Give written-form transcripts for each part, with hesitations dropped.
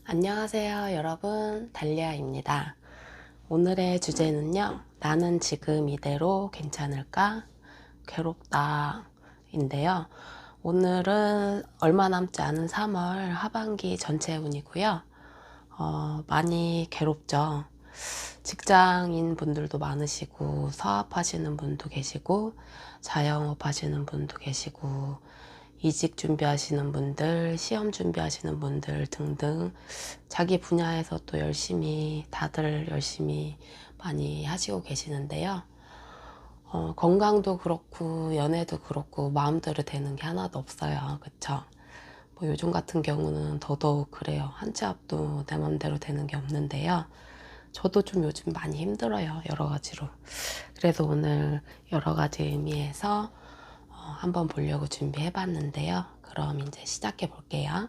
안녕하세요, 여러분. 달리아입니다. 오늘의 주제는요, 나는 지금 이대로 괜찮을까? 괴롭다. 인데요. 오늘은 얼마 남지 않은 3월 하반기 전체 운이고요. 많이 괴롭죠. 직장인 분들도 많으시고, 사업하시는 분도 계시고, 자영업 하시는 분도 계시고, 이직 준비하시는 분들, 시험 준비하시는 분들 등등 자기 분야에서 또 다들 열심히 많이 하시고 계시는데요. 건강도 그렇고 연애도 그렇고 마음대로 되는 게 하나도 없어요. 그쵸? 뭐 요즘 같은 경우는 더더욱 그래요. 한 치 앞도 내 맘대로 되는 게 없는데요. 저도 좀 요즘 많이 힘들어요. 여러 가지로. 그래서 오늘 여러 가지 의미에서 한번 보려고 준비해 봤는데요. 그럼 이제 시작해 볼게요.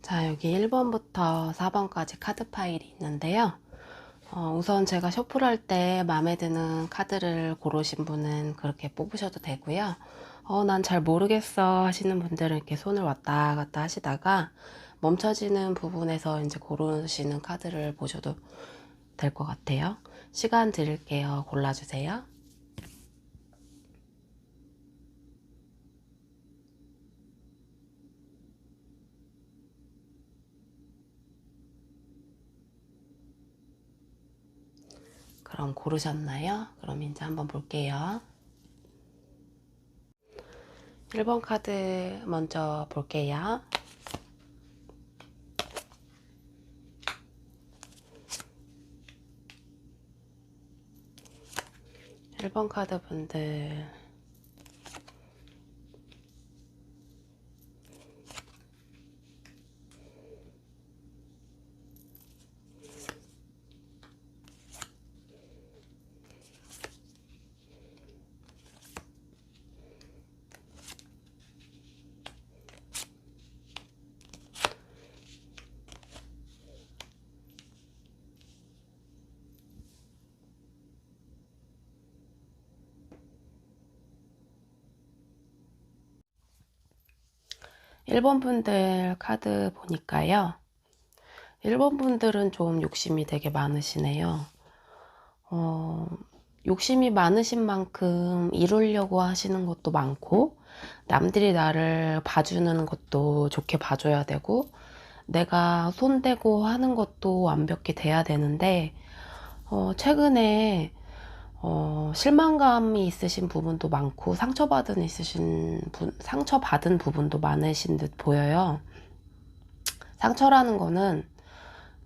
자, 여기 1번부터 4번까지 카드 파일이 있는데요. 우선 제가 셔플할 때 마음에 드는 카드를 고르신 분은 그렇게 뽑으셔도 되고요. 난 잘 모르겠어 하시는 분들은 이렇게 손을 왔다 갔다 하시다가 멈춰지는 부분에서 이제 고르시는 카드를 보셔도 될 것 같아요. 시간 드릴게요. 골라주세요. 그럼 고르셨나요? 그럼 이제 한번 볼게요. 1번 카드 먼저 볼게요. 1번 카드 분들, 일본 분들 카드 보니까요. 1번 분들은 좀 욕심이 되게 많으시네요. 욕심이 많으신 만큼 이루려고 하시는 것도 많고, 남들이 나를 봐주는 것도 좋게 봐줘야 되고, 내가 손대고 하는 것도 완벽히 돼야 되는데, 최근에 실망감이 있으신 부분도 많고 상처받은 부분도 많으신 듯 보여요. 상처라는 거는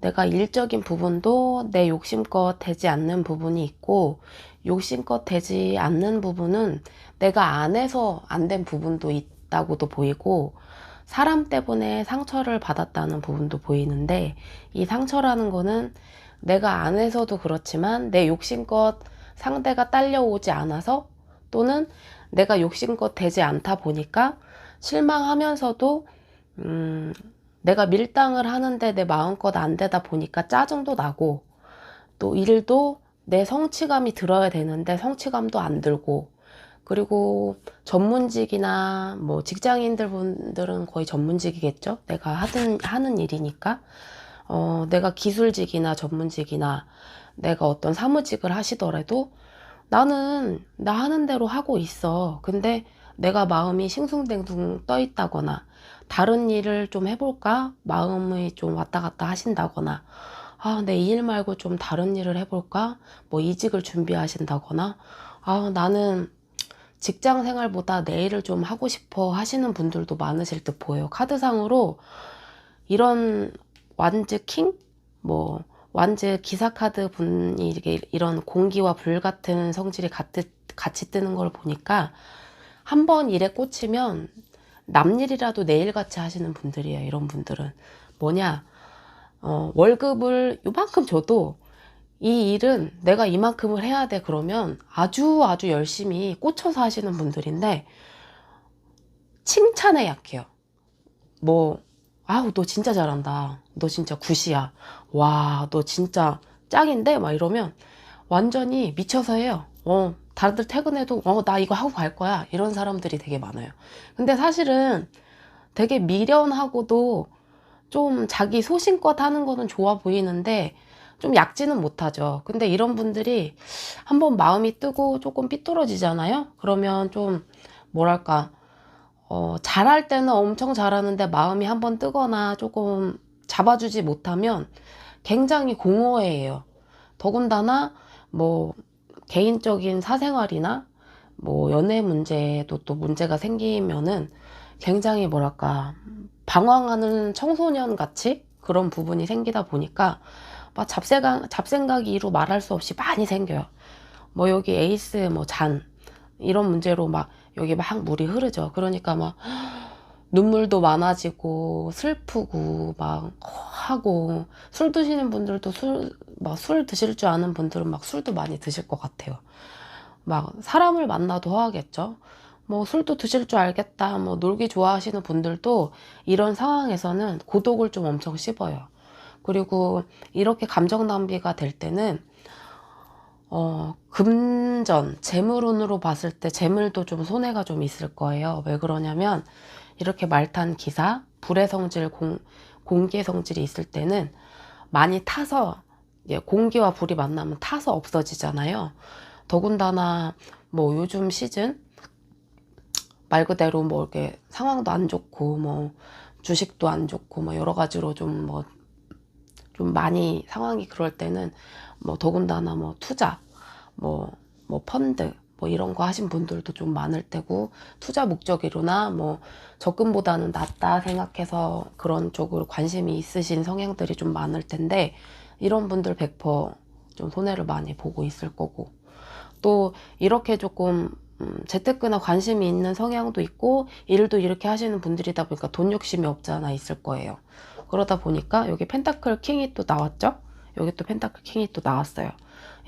내가 일적인 부분도 내 욕심껏 되지 않는 부분이 있고, 욕심껏 되지 않는 부분은 내가 안 해서 안 된 부분도 있다고도 보이고, 사람 때문에 상처를 받았다는 부분도 보이는데, 이 상처라는 거는 내가 안 해서도 그렇지만 내 욕심껏 상대가 딸려오지 않아서, 또는 내가 욕심껏 되지 않다 보니까 실망하면서도 내가 밀당을 하는데 내 마음껏 안 되다 보니까 짜증도 나고, 또 일도 내 성취감이 들어야 되는데 성취감도 안 들고, 그리고 전문직이나 뭐 직장인들 분들은 거의 전문직이겠죠? 내가 하는 일이니까. 내가 기술직이나 전문직이나 내가 어떤 사무직을 하시더라도 나는 나 하는 대로 하고 있어. 근데 내가 마음이 싱숭생숭 떠 있다거나, 다른 일을 좀 해볼까? 마음이 좀 왔다 갔다 하신다거나, 내 이 일 말고 좀 다른 일을 해볼까? 뭐 이직을 준비하신다거나, 나는 직장 생활보다 내 일을 좀 하고 싶어 하시는 분들도 많으실 듯 보여요. 카드상으로 이런 완즈 킹? 뭐 완즈 기사 카드 분이 이런 공기와 불 같은 성질이 같이 뜨는 걸 보니까, 한번 일에 꽂히면 남일이라도 내일같이 하시는 분들이에요. 이런 분들은 뭐냐, 월급을 요만큼 줘도 이 일은 내가 이만큼을 해야 돼 그러면 아주 열심히 꽂혀서 하시는 분들인데, 칭찬에 약해요. 뭐 아우 너 진짜 잘한다, 너 진짜 굿이야, 와 너 진짜 짱인데 막 이러면 완전히 미쳐서 해요. 다들 퇴근해도 나 이거 하고 갈 거야, 이런 사람들이 되게 많아요. 근데 사실은 되게 미련하고도 좀 자기 소신껏 하는 거는 좋아 보이는데 좀 약지는 못하죠. 근데 이런 분들이 한번 마음이 뜨고 조금 삐뚤어지잖아요. 그러면 좀 뭐랄까, 잘할 때는 엄청 잘하는데 마음이 한번 뜨거나 조금 잡아주지 못하면 굉장히 공허해요. 더군다나 뭐 개인적인 사생활이나 뭐 연애 문제도 또 문제가 생기면은 굉장히 뭐랄까, 방황하는 청소년 같이 그런 부분이 생기다 보니까 막 잡생각이 이루 말할 수 없이 많이 생겨요. 뭐 여기 에이스 뭐 잔 이런 문제로 막 여기 막 물이 흐르죠. 그러니까 막 눈물도 많아지고 슬프고 막 하고, 술 드시는 분들도 술 드실 줄 아는 분들은 막 술도 많이 드실 것 같아요. 막 사람을 만나도 허하겠죠. 뭐 술도 드실 줄 알겠다, 뭐 놀기 좋아하시는 분들도 이런 상황에서는 고독을 좀 엄청 씹어요. 그리고 이렇게 감정 낭비가 될 때는 금전, 재물운으로 봤을 때 재물도 좀 손해가 좀 있을 거예요. 왜 그러냐면 이렇게 말탄 기사, 불의 성질, 공기의 성질이 있을 때는 많이 타서, 공기와 불이 만나면 타서 없어지잖아요. 더군다나 뭐 요즘 시즌 말 그대로 뭐 이렇게 상황도 안 좋고 뭐 주식도 안 좋고 뭐 여러 가지로 좀 뭐 좀 많이 상황이 그럴 때는 뭐 더군다나 뭐 투자, 뭐 펀드, 뭐 이런 거 하신 분들도 좀 많을 테고, 투자 목적으로나 뭐 적금보다는 낫다 생각해서 그런 쪽으로 관심이 있으신 성향들이 좀 많을 텐데, 이런 분들 100%좀 손해를 많이 보고 있을 거고, 또 이렇게 조금 재테크나 관심이 있는 성향도 있고 일도 이렇게 하시는 분들이다 보니까 돈 욕심이 없잖아 있을 거예요. 그러다 보니까 여기 펜타클 킹이 또 나왔죠. 여기 또 펜타클 킹이 또 나왔어요.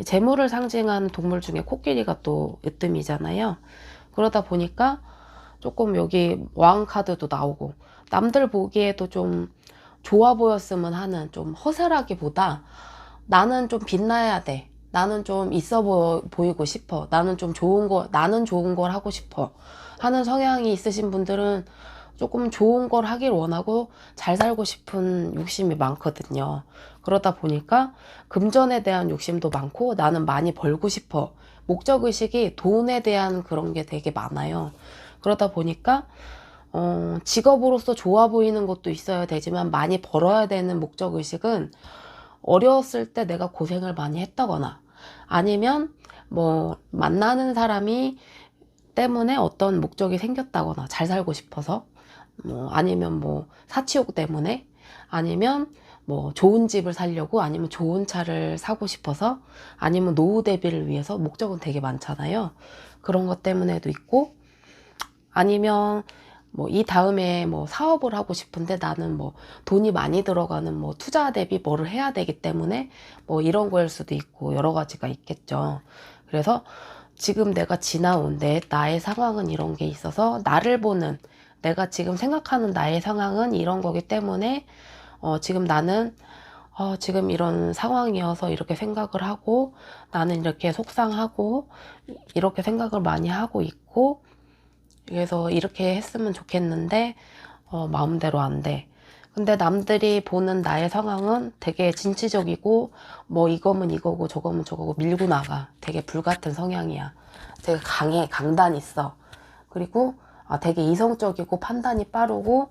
재물을 상징하는 동물 중에 코끼리가 또 으뜸이잖아요. 그러다 보니까 조금 여기 왕 카드도 나오고, 남들 보기에도 좀 좋아 보였으면 하는, 좀 허술하기보다 나는 좀 빛나야 돼, 나는 좀 있어 보이고 싶어, 나는 좀 좋은 거, 나는 좋은 걸 하고 싶어 하는 성향이 있으신 분들은 조금 좋은 걸 하길 원하고 잘 살고 싶은 욕심이 많거든요. 그러다 보니까 금전에 대한 욕심도 많고, 나는 많이 벌고 싶어, 목적의식이 돈에 대한 그런 게 되게 많아요. 그러다 보니까 직업으로서 좋아 보이는 것도 있어야 되지만 많이 벌어야 되는 목적의식은 어려웠을 때 내가 고생을 많이 했다거나, 아니면 뭐 만나는 사람이 때문에 어떤 목적이 생겼다거나, 잘 살고 싶어서, 뭐 아니면 뭐 사치욕 때문에, 아니면 뭐 좋은 집을 살려고, 아니면 좋은 차를 사고 싶어서, 아니면 노후 대비를 위해서, 목적은 되게 많잖아요. 그런 것 때문에도 있고, 아니면 뭐 이 다음에 뭐 사업을 하고 싶은데 나는 뭐 돈이 많이 들어가는 뭐 투자 대비 뭐를 해야 되기 때문에 뭐 이런 거일 수도 있고, 여러 가지가 있겠죠. 그래서 지금 내가 지나온 나의 상황은 이런 게 있어서, 나를 보는, 내가 지금 생각하는 나의 상황은 이런 거기 때문에 지금 나는 지금 이런 상황이어서 이렇게 생각을 하고, 나는 이렇게 속상하고 이렇게 생각을 많이 하고 있고, 그래서 이렇게 했으면 좋겠는데 마음대로 안 돼. 근데 남들이 보는 나의 상황은 되게 진취적이고, 뭐 이거면 이거고 저거면 저거고 밀고 나가. 되게 불같은 성향이야. 되게 강해, 강단 있어. 그리고 되게 이성적이고 판단이 빠르고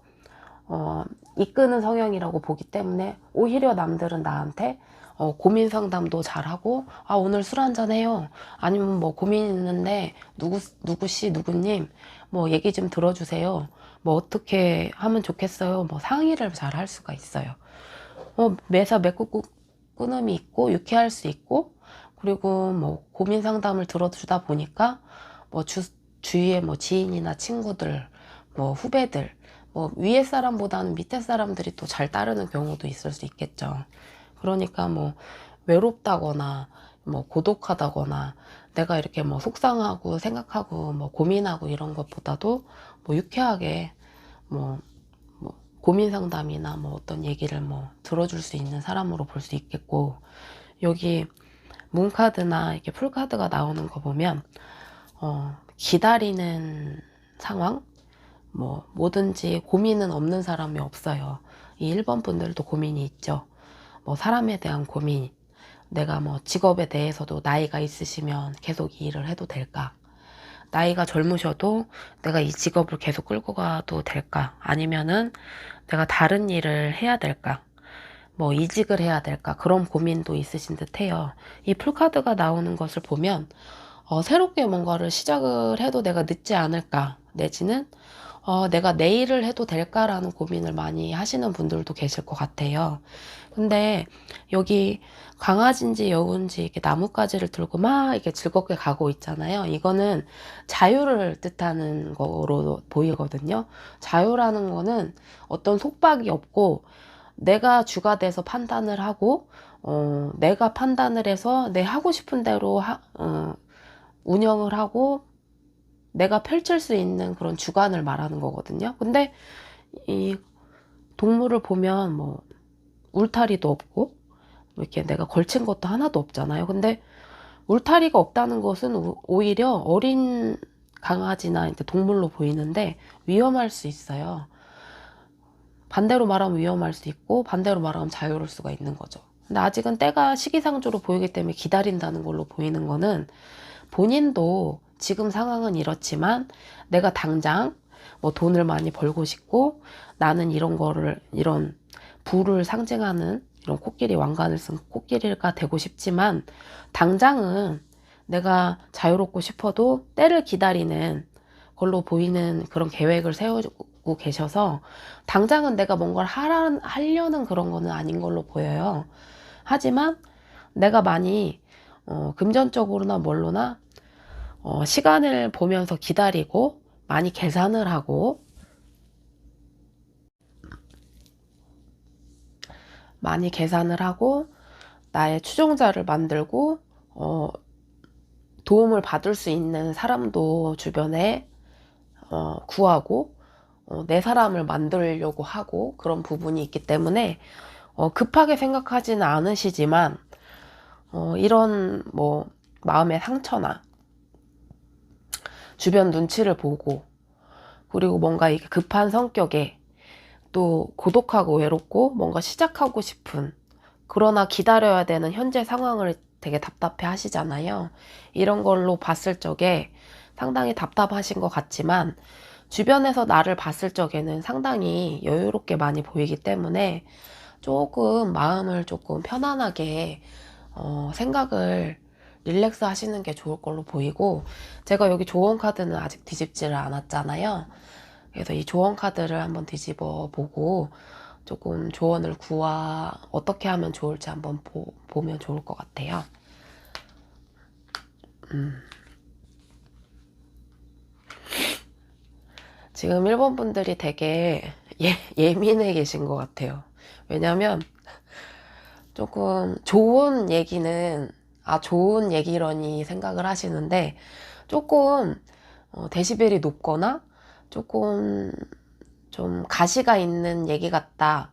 이끄는 성향이라고 보기 때문에, 오히려 남들은 나한테 고민 상담도 잘하고, 오늘 술 한잔 해요, 아니면 뭐 고민 있는데 누구씨 누구님 뭐 얘기 좀 들어주세요, 뭐 어떻게 하면 좋겠어요, 뭐 상의를 잘 할 수가 있어요. 매사 맺고 끊음이 있고 유쾌할 수 있고, 그리고 뭐 고민 상담을 들어주다 보니까 뭐 주위에 뭐 지인이나 친구들, 뭐 후배들, 뭐 위에 사람보다는 밑에 사람들이 또 잘 따르는 경우도 있을 수 있겠죠. 그러니까 뭐 외롭다거나 뭐 고독하다거나, 내가 이렇게 뭐 속상하고 생각하고 뭐 고민하고 이런 것보다도 뭐 유쾌하게 뭐 고민 상담이나 뭐 어떤 얘기를 뭐 들어줄 수 있는 사람으로 볼 수 있겠고, 여기 문카드나 이렇게 풀카드가 나오는 거 보면 기다리는 상황, 뭐 뭐든지 고민은 없는 사람이 없어요. 이 1번 분들도 고민이 있죠. 뭐 사람에 대한 고민, 내가 뭐 직업에 대해서도 나이가 있으시면 계속 이 일을 해도 될까? 나이가 젊으셔도 내가 이 직업을 계속 끌고 가도 될까? 아니면은 내가 다른 일을 해야 될까? 뭐 이직을 해야 될까? 그런 고민도 있으신 듯 해요. 이 풀카드가 나오는 것을 보면 새롭게 뭔가를 시작을 해도 내가 늦지 않을까? 내지는 내가 내일을 해도 될까라는 고민을 많이 하시는 분들도 계실 것 같아요. 근데 여기 강아지인지 여우인지 이렇게 나뭇가지를 들고 막 이렇게 즐겁게 가고 있잖아요. 이거는 자유를 뜻하는 거로 보이거든요. 자유라는 거는 어떤 속박이 없고, 내가 주가 돼서 판단을 하고, 내가 판단을 해서 내 하고 싶은 대로 운영을 하고 내가 펼칠 수 있는 그런 주관을 말하는 거거든요. 근데 이 동물을 보면 뭐 울타리도 없고 이렇게 내가 걸친 것도 하나도 없잖아요. 근데 울타리가 없다는 것은 오히려 어린 강아지나 이제 동물로 보이는데 위험할 수 있어요. 반대로 말하면 위험할 수 있고, 반대로 말하면 자유로울 수가 있는 거죠. 근데 아직은 때가 시기상조로 보이기 때문에 기다린다는 걸로 보이는 거는, 본인도 지금 상황은 이렇지만 내가 당장 뭐 돈을 많이 벌고 싶고, 나는 이런 거를, 이런 부를 상징하는 이런 코끼리 왕관을 쓴 코끼리가 되고 싶지만 당장은 내가 자유롭고 싶어도 때를 기다리는 걸로 보이는 그런 계획을 세우고 계셔서 당장은 내가 뭔가를 하려는 그런 거는 아닌 걸로 보여요. 하지만 내가 많이 금전적으로나 뭘로나 시간을 보면서 기다리고 많이 계산을 하고 나의 추종자를 만들고 도움을 받을 수 있는 사람도 주변에 구하고 내 사람을 만들려고 하고 그런 부분이 있기 때문에 급하게 생각하지는 않으시지만 이런 뭐 마음의 상처나 주변 눈치를 보고 그리고 뭔가 이게 급한 성격에 또 고독하고 외롭고 뭔가 시작하고 싶은 그러나 기다려야 되는 현재 상황을 되게 답답해 하시잖아요. 이런 걸로 봤을 적에 상당히 답답하신 것 같지만 주변에서 나를 봤을 적에는 상당히 여유롭게 많이 보이기 때문에 조금 마음을 조금 편안하게 생각을 릴렉스 하시는 게 좋을 걸로 보이고 제가 여기 조언 카드는 아직 뒤집지를 않았잖아요. 그래서 이 조언 카드를 한번 뒤집어 보고 조금 조언을 어떻게 하면 좋을지 한번 보면 좋을 것 같아요. 지금 일본 분들이 되게 예민해 계신 것 같아요. 왜냐면 조금 좋은 얘기는 좋은 얘기러니 생각을 하시는데 조금 데시벨이 높거나 조금 좀 가시가 있는 얘기 같다,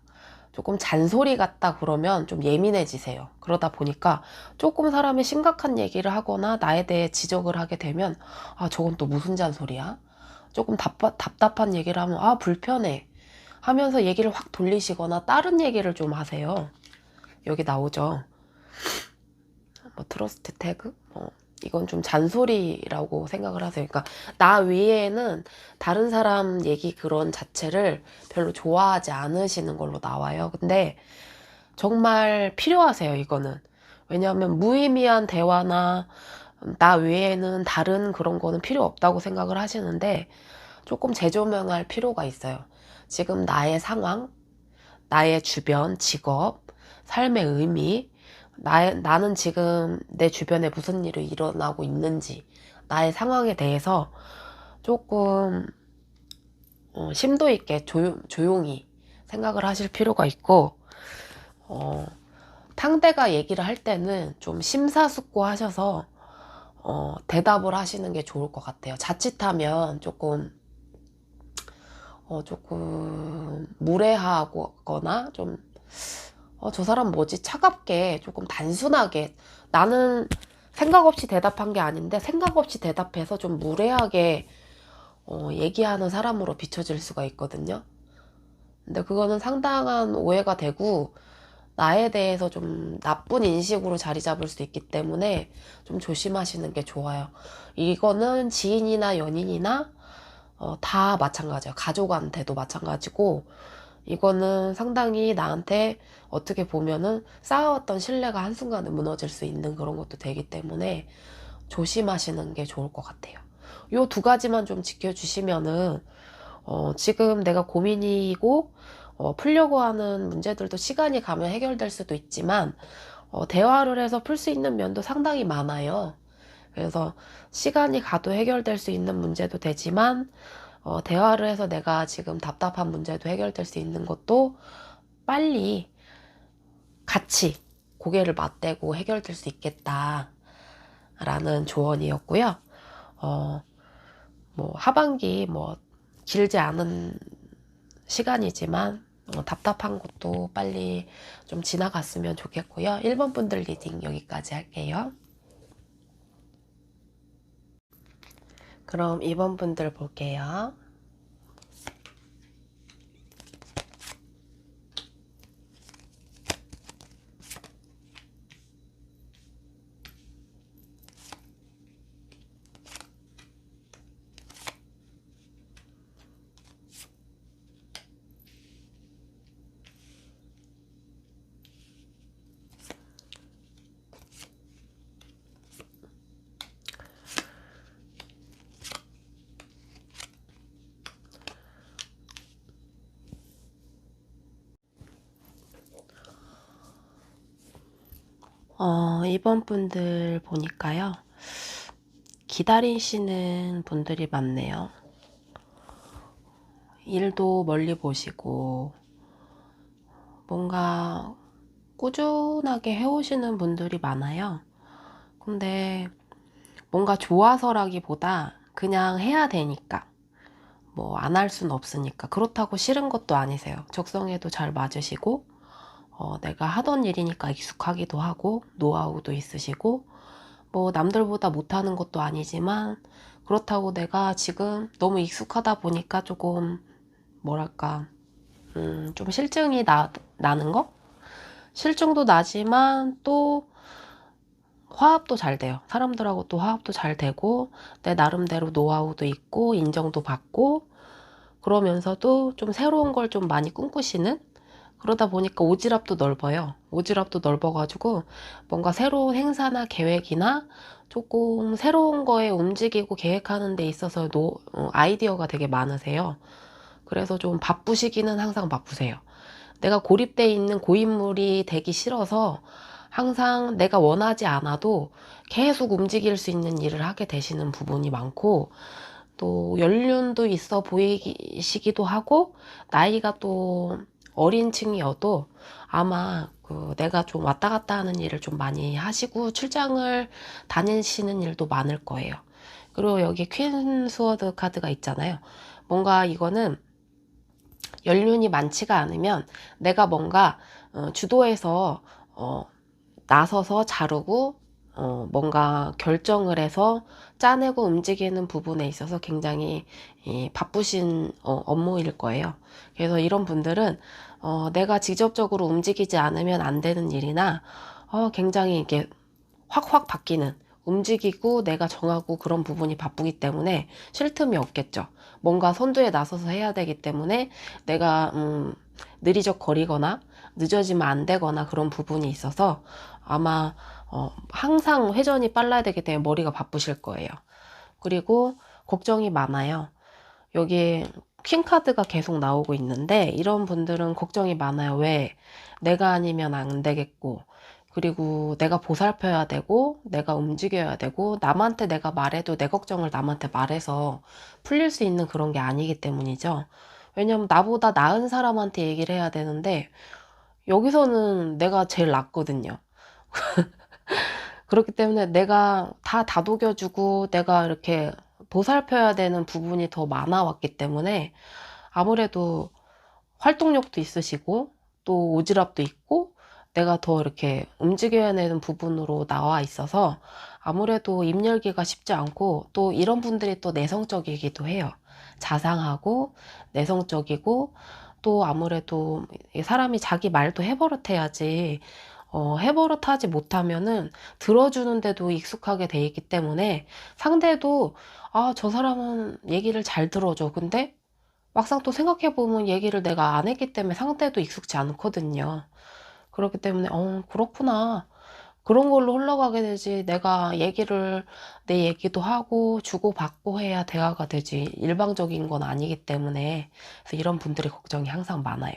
조금 잔소리 같다 그러면 좀 예민해지세요. 그러다 보니까 조금 사람이 심각한 얘기를 하거나 나에 대해 지적을 하게 되면 저건 또 무슨 잔소리야? 조금 답답한 얘기를 하면 불편해 하면서 얘기를 확 돌리시거나 다른 얘기를 좀 하세요. 여기 나오죠. 뭐 트러스트 태그? 이건 좀 잔소리라고 생각을 하세요. 그러니까 나 외에는 다른 사람 얘기 그런 자체를 별로 좋아하지 않으시는 걸로 나와요. 근데 정말 필요하세요, 이거는. 왜냐하면 무의미한 대화나 나 외에는 다른 그런 거는 필요 없다고 생각을 하시는데 조금 재조명할 필요가 있어요. 지금 나의 상황, 나의 주변, 직업, 삶의 의미, 나는 지금 내 주변에 무슨 일이 일어나고 있는지, 나의 상황에 대해서 조금 심도 있게 조용히 생각을 하실 필요가 있고, 상대가 얘기를 할 때는 좀 심사숙고하셔서 대답을 하시는 게 좋을 것 같아요. 자칫하면 조금 무례하거나 좀 저 사람 뭐지? 차갑게 조금 단순하게 나는 생각 없이 대답한 게 아닌데 생각 없이 대답해서 좀 무례하게 얘기하는 사람으로 비춰질 수가 있거든요. 근데 그거는 상당한 오해가 되고 나에 대해서 좀 나쁜 인식으로 자리 잡을 수 있기 때문에 좀 조심하시는 게 좋아요. 이거는 지인이나 연인이나 다 마찬가지예요. 가족한테도 마찬가지고 이거는 상당히 나한테 어떻게 보면은 쌓아왔던 신뢰가 한순간에 무너질 수 있는 그런 것도 되기 때문에 조심하시는 게 좋을 것 같아요. 요 두 가지만 좀 지켜주시면은 지금 내가 고민이고 풀려고 하는 문제들도 시간이 가면 해결될 수도 있지만 대화를 해서 풀 수 있는 면도 상당히 많아요. 그래서 시간이 가도 해결될 수 있는 문제도 되지만 대화를 해서 내가 지금 답답한 문제도 해결될 수 있는 것도 빨리 같이 고개를 맞대고 해결될 수 있겠다 라는 조언이었고요. 뭐 하반기 뭐 길지 않은 시간이지만 답답한 것도 빨리 좀 지나갔으면 좋겠고요. 1번 분들 리딩 여기까지 할게요. 그럼 2번 분들 볼게요. 이번 분들 보니까요. 기다리시는 분들이 많네요. 일도 멀리 보시고 뭔가 꾸준하게 해오시는 분들이 많아요. 근데 뭔가 좋아서라기보다 그냥 해야 되니까, 뭐 안 할 순 없으니까, 그렇다고 싫은 것도 아니세요. 적성에도 잘 맞으시고 내가 하던 일이니까 익숙하기도 하고 노하우도 있으시고, 뭐 남들보다 못하는 것도 아니지만 그렇다고 내가 지금 너무 익숙하다 보니까 조금 뭐랄까 좀 실증이 나는 거? 실증도 나지만 또 화합도 잘 돼요. 사람들하고 또 화합도 잘 되고 내 나름대로 노하우도 있고 인정도 받고, 그러면서도 좀 새로운 걸 좀 많이 꿈꾸시는, 그러다 보니까 오지랖도 넓어요. 오지랖도 넓어가지고 뭔가 새로운 행사나 계획이나 조금 새로운 거에 움직이고 계획하는 데 있어서 아이디어가 되게 많으세요. 그래서 좀 바쁘시기는 항상 바쁘세요. 내가 고립돼 있는 고인물이 되기 싫어서 항상 내가 원하지 않아도 계속 움직일 수 있는 일을 하게 되시는 부분이 많고, 또 연륜도 있어 보이시기도 하고 나이가 또 어린 층이어도 아마 내가 좀 왔다 갔다 하는 일을 좀 많이 하시고 출장을 다니시는 일도 많을 거예요. 그리고 여기 퀸 스워드 카드가 있잖아요. 뭔가 이거는 연륜이 많지가 않으면 내가 뭔가 주도해서 나서서 자르고 뭔가 결정을 해서 짜내고 움직이는 부분에 있어서 굉장히 바쁘신 업무일 거예요. 그래서 이런 분들은 내가 직접적으로 움직이지 않으면 안 되는 일이나 굉장히 이게 확확 바뀌는, 움직이고 내가 정하고 그런 부분이 바쁘기 때문에 쉴 틈이 없겠죠. 뭔가 선두에 나서서 해야 되기 때문에 내가 느리적거리거나 늦어지면 안 되거나 그런 부분이 있어서 아마 항상 회전이 빨라야 되기 때문에 머리가 바쁘실 거예요. 그리고 걱정이 많아요. 여기 퀸카드가 계속 나오고 있는데 이런 분들은 걱정이 많아요. 왜? 내가 아니면 안 되겠고, 그리고 내가 보살펴야 되고 내가 움직여야 되고, 남한테 내가 말해도 내 걱정을 남한테 말해서 풀릴 수 있는 그런 게 아니기 때문이죠. 왜냐면 나보다 나은 사람한테 얘기를 해야 되는데 여기서는 내가 제일 낫거든요. 그렇기 때문에 내가 다 다독여주고 내가 이렇게 보살펴야 되는 부분이 더 많아 왔기 때문에 아무래도 활동력도 있으시고 또 오지랖도 있고 내가 더 이렇게 움직여야 되는 부분으로 나와 있어서 아무래도 입 열기가 쉽지 않고, 또 이런 분들이 또 내성적이기도 해요. 자상하고 내성적이고, 또 아무래도 사람이 자기 말도 해버릇해야지 해버릇하지 못하면은 들어주는데도 익숙하게 돼 있기 때문에 상대도 저 사람은 얘기를 잘 들어줘. 근데 막상 또 생각해보면 얘기를 내가 안 했기 때문에 상대도 익숙지 않거든요. 그렇기 때문에 그렇구나, 그런 걸로 흘러가게 되지, 내가 내 얘기도 하고 주고받고 해야 대화가 되지 일방적인 건 아니기 때문에, 그래서 이런 분들의 걱정이 항상 많아요.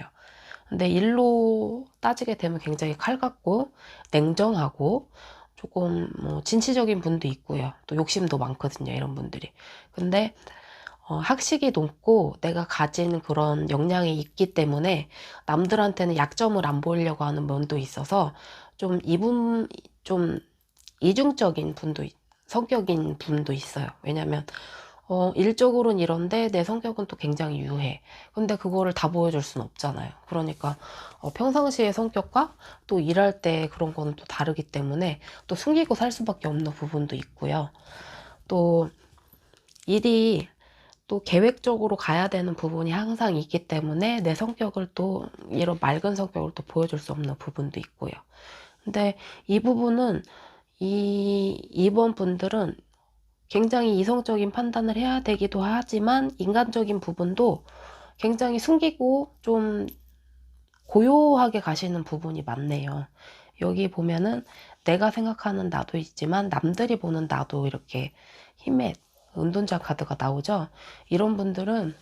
근데 일로 따지게 되면 굉장히 칼같고 냉정하고 조금 뭐 진취적인 분도 있고요. 또 욕심도 많거든요, 이런 분들이. 근데 학식이 높고 내가 가진 그런 역량이 있기 때문에 남들한테는 약점을 안 보이려고 하는 면도 있어서 좀 이중적인 성격인 분도 있어요. 왜냐면 일적으로는 이런데 내 성격은 또 굉장히 유해. 근데 그거를 다 보여줄 순 없잖아요. 그러니까 평상시의 성격과 또 일할 때 그런 거는 또 다르기 때문에 또 숨기고 살 수밖에 없는 부분도 있고요. 또 일이 또 계획적으로 가야 되는 부분이 항상 있기 때문에 내 성격을 또 이런 맑은 성격을 또 보여줄 수 없는 부분도 있고요. 근데 이 부분은 이번 분들은 굉장히 이성적인 판단을 해야 되기도 하지만 인간적인 부분도 굉장히 숨기고 좀 고요하게 가시는 부분이 많네요. 여기 보면은 내가 생각하는 나도 있지만 남들이 보는 나도, 이렇게 힘의 은둔자 카드가 나오죠. 이런 분들은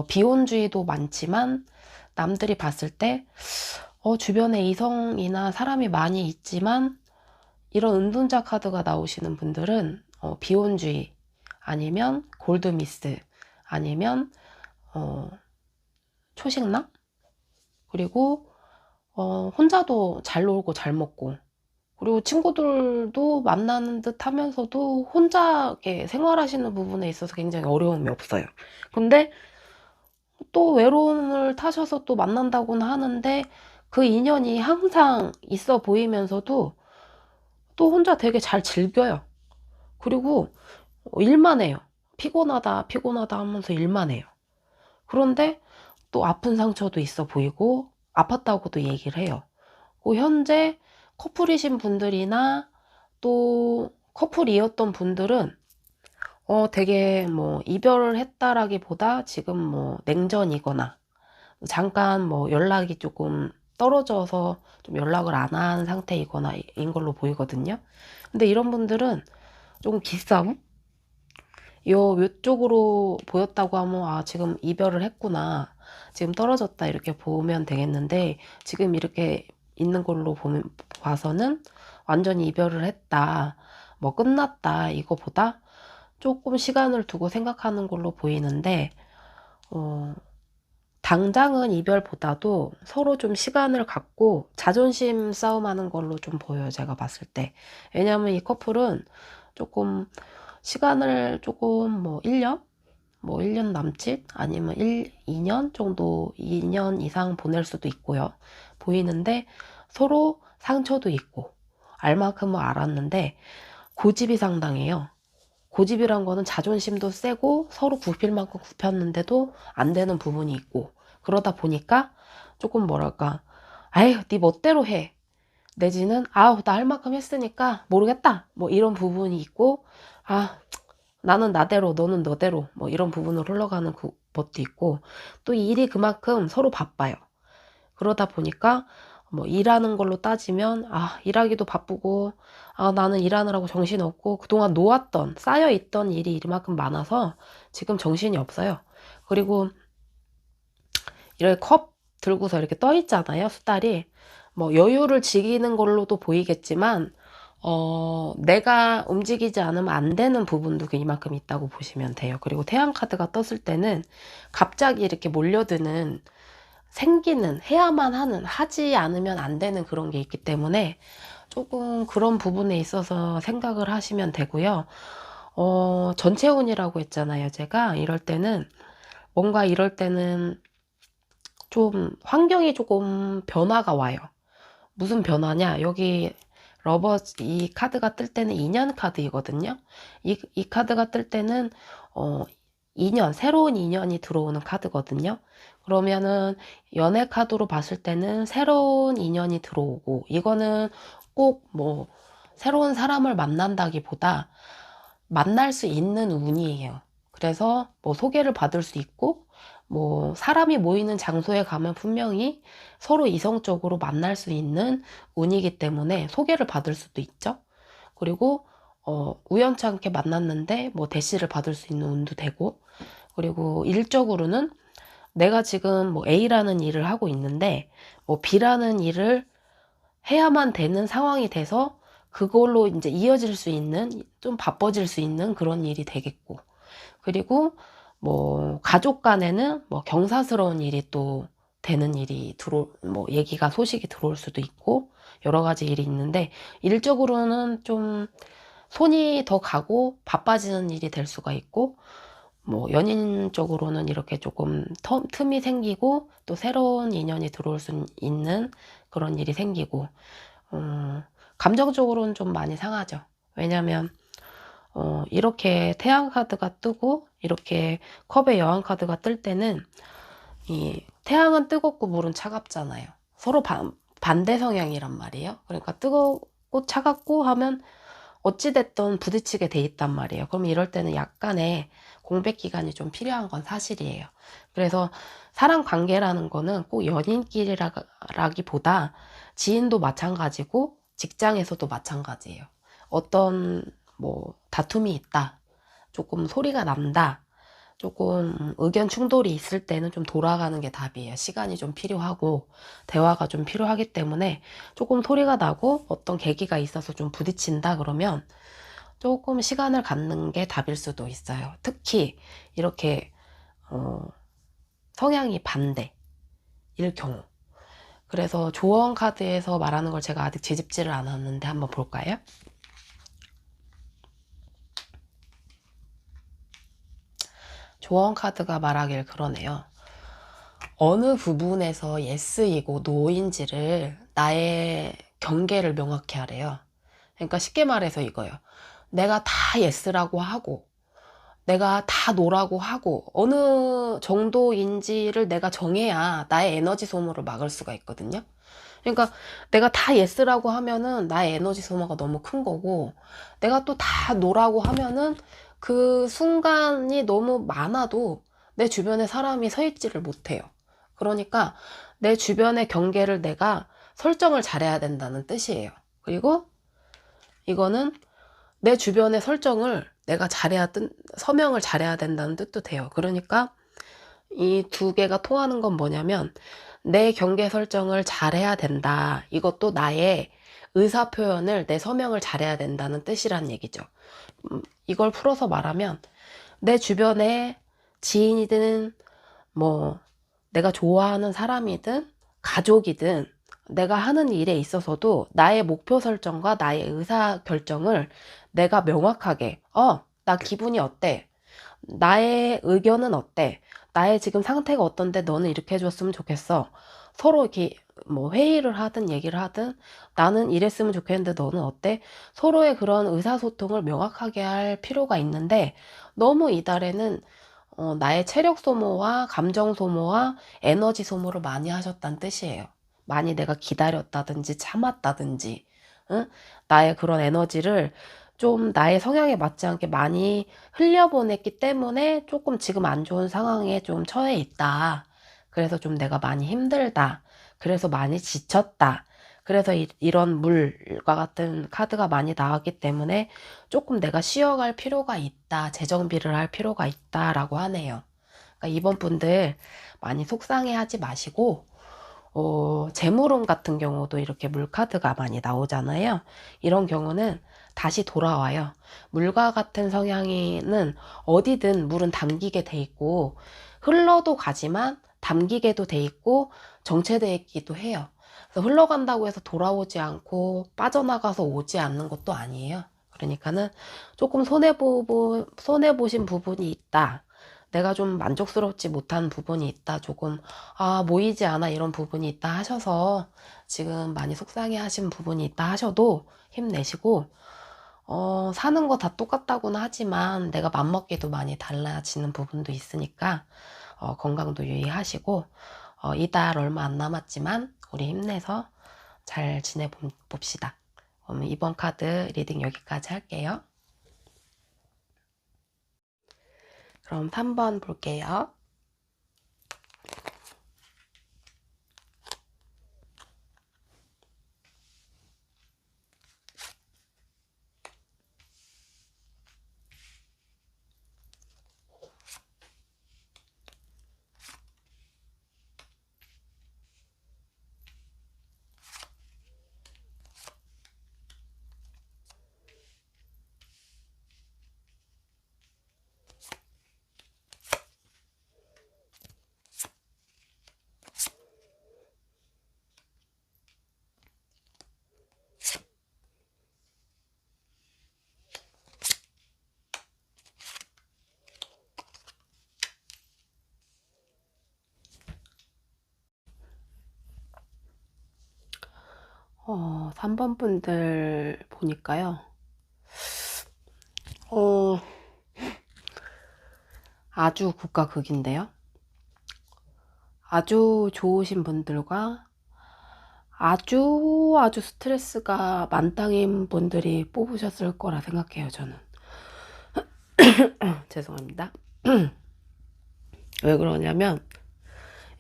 비혼주의도 많지만 남들이 봤을 때 주변에 이성이나 사람이 많이 있지만 이런 은둔자 카드가 나오시는 분들은 비혼주의 아니면 골드미스 아니면 초식남 그리고 혼자도 잘 놀고 잘 먹고 그리고 친구들도 만나는 듯 하면서도 혼자 이렇게 생활하시는 부분에 있어서 굉장히 어려움이 없어요. 근데 또 외로움을 타셔서 또 만난다고는 하는데 그 인연이 항상 있어 보이면서도 또 혼자 되게 잘 즐겨요. 그리고 일만 해요. 피곤하다, 피곤하다 하면서 일만 해요. 그런데 또 아픈 상처도 있어 보이고 아팠다고도 얘기를 해요. 현재 커플이신 분들이나 또 커플이었던 분들은 되게 뭐 이별을 했다라기보다 지금 뭐 냉전이거나 잠깐 뭐 연락이 조금 떨어져서 좀 연락을 안 한 상태이거나 인 걸로 보이거든요. 근데 이런 분들은 조금 기싸움? 요쪽으로 보였다고 하면 아 지금 이별을 했구나 지금 떨어졌다 이렇게 보면 되겠는데 지금 이렇게 있는 걸로 봐서는 완전히 이별을 했다 뭐 끝났다 이거보다 조금 시간을 두고 생각하는 걸로 보이는데 당장은 이별보다도 서로 좀 시간을 갖고 자존심 싸움하는 걸로 좀 보여요 제가 봤을 때. 왜냐면 이 커플은 조금 시간을 조금 뭐 1년? 뭐 1년 남짓? 아니면 2년 정도 2년 이상 보낼 수도 있고요. 보이는데 서로 상처도 있고 알 만큼은 알았는데 고집이 상당해요. 고집이란 거는 자존심도 세고 서로 굽힐 만큼 굽혔는데도 안 되는 부분이 있고 그러다 보니까 조금 뭐랄까 아유 네 멋대로 해 내지는 아우 나 할 만큼 했으니까 모르겠다 뭐 이런 부분이 있고 아 나는 나대로 너는 너대로 뭐 이런 부분으로 흘러가는 것도 있고 또 일이 그만큼 서로 바빠요. 그러다 보니까 뭐 일하는 걸로 따지면 일하기도 바쁘고 나는 일하느라고 정신없고 그동안 놓았던 쌓여있던 일이 이만큼 많아서 지금 정신이 없어요. 그리고 이렇게 컵 들고서 이렇게 떠 있잖아요 수달이. 뭐 여유를 즐기는 걸로도 보이겠지만 내가 움직이지 않으면 안 되는 부분도 이만큼 있다고 보시면 돼요. 그리고 태양 카드가 떴을 때는 갑자기 이렇게 몰려드는 생기는 해야만 하는 하지 않으면 안 되는 그런 게 있기 때문에 조금 그런 부분에 있어서 생각을 하시면 되고요. 전체운이라고 했잖아요. 제가 이럴 때는 좀 환경이 조금 변화가 와요. 무슨 변화냐? 여기 이 카드가 뜰 때는 2년 카드이거든요. 이 카드가 뜰 때는 2년, 새로운 인연이 들어오는 카드거든요. 그러면은 연애 카드로 봤을 때는 새로운 인연이 들어오고 이거는 꼭 뭐 새로운 사람을 만난다기보다 만날 수 있는 운이에요. 그래서 뭐 소개를 받을 수 있고 뭐 사람이 모이는 장소에 가면 분명히 서로 이성적으로 만날 수 있는 운이기 때문에 소개를 받을 수도 있죠. 그리고 우연찮게 만났는데 뭐 대시를 받을 수 있는 운도 되고 그리고 일적으로는 내가 지금 뭐 A라는 일을 하고 있는데 뭐 B라는 일을 해야만 되는 상황이 돼서 그걸로 이제 이어질 수 있는 좀 바빠질 수 있는 그런 일이 되겠고 그리고 뭐 가족 간에는 뭐 경사스러운 일이 또 되는 일이 뭐 얘기가 소식이 들어올 수도 있고 여러 가지 일이 있는데 일적으로는 좀 손이 더 가고 바빠지는 일이 될 수가 있고 뭐 연인적으로는 이렇게 조금 틈이 생기고 또 새로운 인연이 들어올 수 있는 그런 일이 생기고 감정적으로는 좀 많이 상하죠. 왜냐면 이렇게 태양 카드가 뜨고 이렇게 컵의 여왕 카드가 뜰 때는 이 태양은 뜨겁고 물은 차갑잖아요. 서로 반대 성향이란 말이에요. 그러니까 뜨겁고 차갑고 하면 어찌됐든 부딪히게 돼 있단 말이에요. 그럼 이럴 때는 약간의 공백 기간이 좀 필요한 건 사실이에요. 그래서 사람 관계라는 거는 꼭 연인끼리라기보다 지인도 마찬가지고 직장에서도 마찬가지예요. 어떤 뭐 다툼이 있다. 조금 소리가 난다. 조금 의견 충돌이 있을 때는 좀 돌아가는 게 답이에요. 시간이 좀 필요하고 대화가 좀 필요하기 때문에 조금 소리가 나고 어떤 계기가 있어서 좀 부딪힌다 그러면 조금 시간을 갖는 게 답일 수도 있어요. 특히 이렇게 성향이 반대일 경우. 그래서 조언 카드에서 말하는 걸 제가 아직 뒤집지를 않았는데 한번 볼까요? 조언 카드가 말하길 그러네요. 어느 부분에서 예스이고 노인지를 나의 경계를 명확히 하래요. 그러니까 쉽게 말해서 이거예요. 내가 다 예스라고 하고 내가 다 노라고 하고 어느 정도인지를 내가 정해야 나의 에너지 소모를 막을 수가 있거든요. 그러니까 내가 다 예스라고 하면은 나의 에너지 소모가 너무 큰 거고 내가 또 다 노라고 하면은 그 순간이 너무 많아도 내 주변에 사람이 서 있지를 못해요. 그러니까 내 주변의 경계를 내가 설정을 잘해야 된다는 뜻이에요. 그리고 이거는 내 주변의 설정을 내가 서명을 잘해야 된다는 뜻도 돼요. 그러니까 이 두 개가 통하는 건 뭐냐면 내 경계 설정을 잘해야 된다. 이것도 나의 의사 표현을 내 서명을 잘해야 된다는 뜻이란 얘기죠. 이걸 풀어서 말하면 내 주변에 지인이든 뭐 내가 좋아하는 사람이든 가족이든 내가 하는 일에 있어서도 나의 목표 설정과 나의 의사 결정을 내가 명확하게 나 기분이 어때? 나의 의견은 어때? 나의 지금 상태가 어떤데 너는 이렇게 해줬으면 좋겠어. 서로 이렇게 뭐 회의를 하든 얘기를 하든 나는 이랬으면 좋겠는데 너는 어때? 서로의 그런 의사소통을 명확하게 할 필요가 있는데 너무 이달에는 나의 체력 소모와 감정 소모와 에너지 소모를 많이 하셨다는 뜻이에요. 많이 내가 기다렸다든지 참았다든지 응? 나의 그런 에너지를 좀 나의 성향에 맞지 않게 많이 흘려보냈기 때문에 조금 지금 안 좋은 상황에 좀 처해 있다. 그래서 좀 내가 많이 힘들다. 그래서 많이 지쳤다. 그래서 이런 물과 같은 카드가 많이 나왔기 때문에 조금 내가 쉬어갈 필요가 있다. 재정비를 할 필요가 있다라고 하네요. 그러니까 이번 분들 많이 속상해하지 마시고 재물운 같은 경우도 이렇게 물카드가 많이 나오잖아요. 이런 경우는 다시 돌아와요. 물과 같은 성향이는 어디든 물은 담기게 돼 있고 흘러도 가지만 담기게도 돼 있고 정체되어 있기도 해요. 그래서 흘러간다고 해서 돌아오지 않고 빠져나가서 오지 않는 것도 아니에요. 그러니까는 조금 손해보신 부분이 있다. 내가 좀 만족스럽지 못한 부분이 있다. 조금 모이지 않아 이런 부분이 있다 하셔서 지금 많이 속상해 하신 부분이 있다 하셔도 힘내시고 사는 거 다 똑같다고는 하지만 내가 맘먹기도 많이 달라지는 부분도 있으니까 건강도 유의하시고 이달 얼마 안 남았지만 우리 힘내서 잘 지내봅시다. 이번 카드 리딩 여기까지 할게요. 그럼 3번 볼게요. 어, 3번 분들 보니까요. 아주 극과 극인데요. 아주 좋으신 분들과 아주 스트레스가 만땅인 분들이 뽑으셨을 거라 생각해요, 저는. 죄송합니다. 왜 그러냐면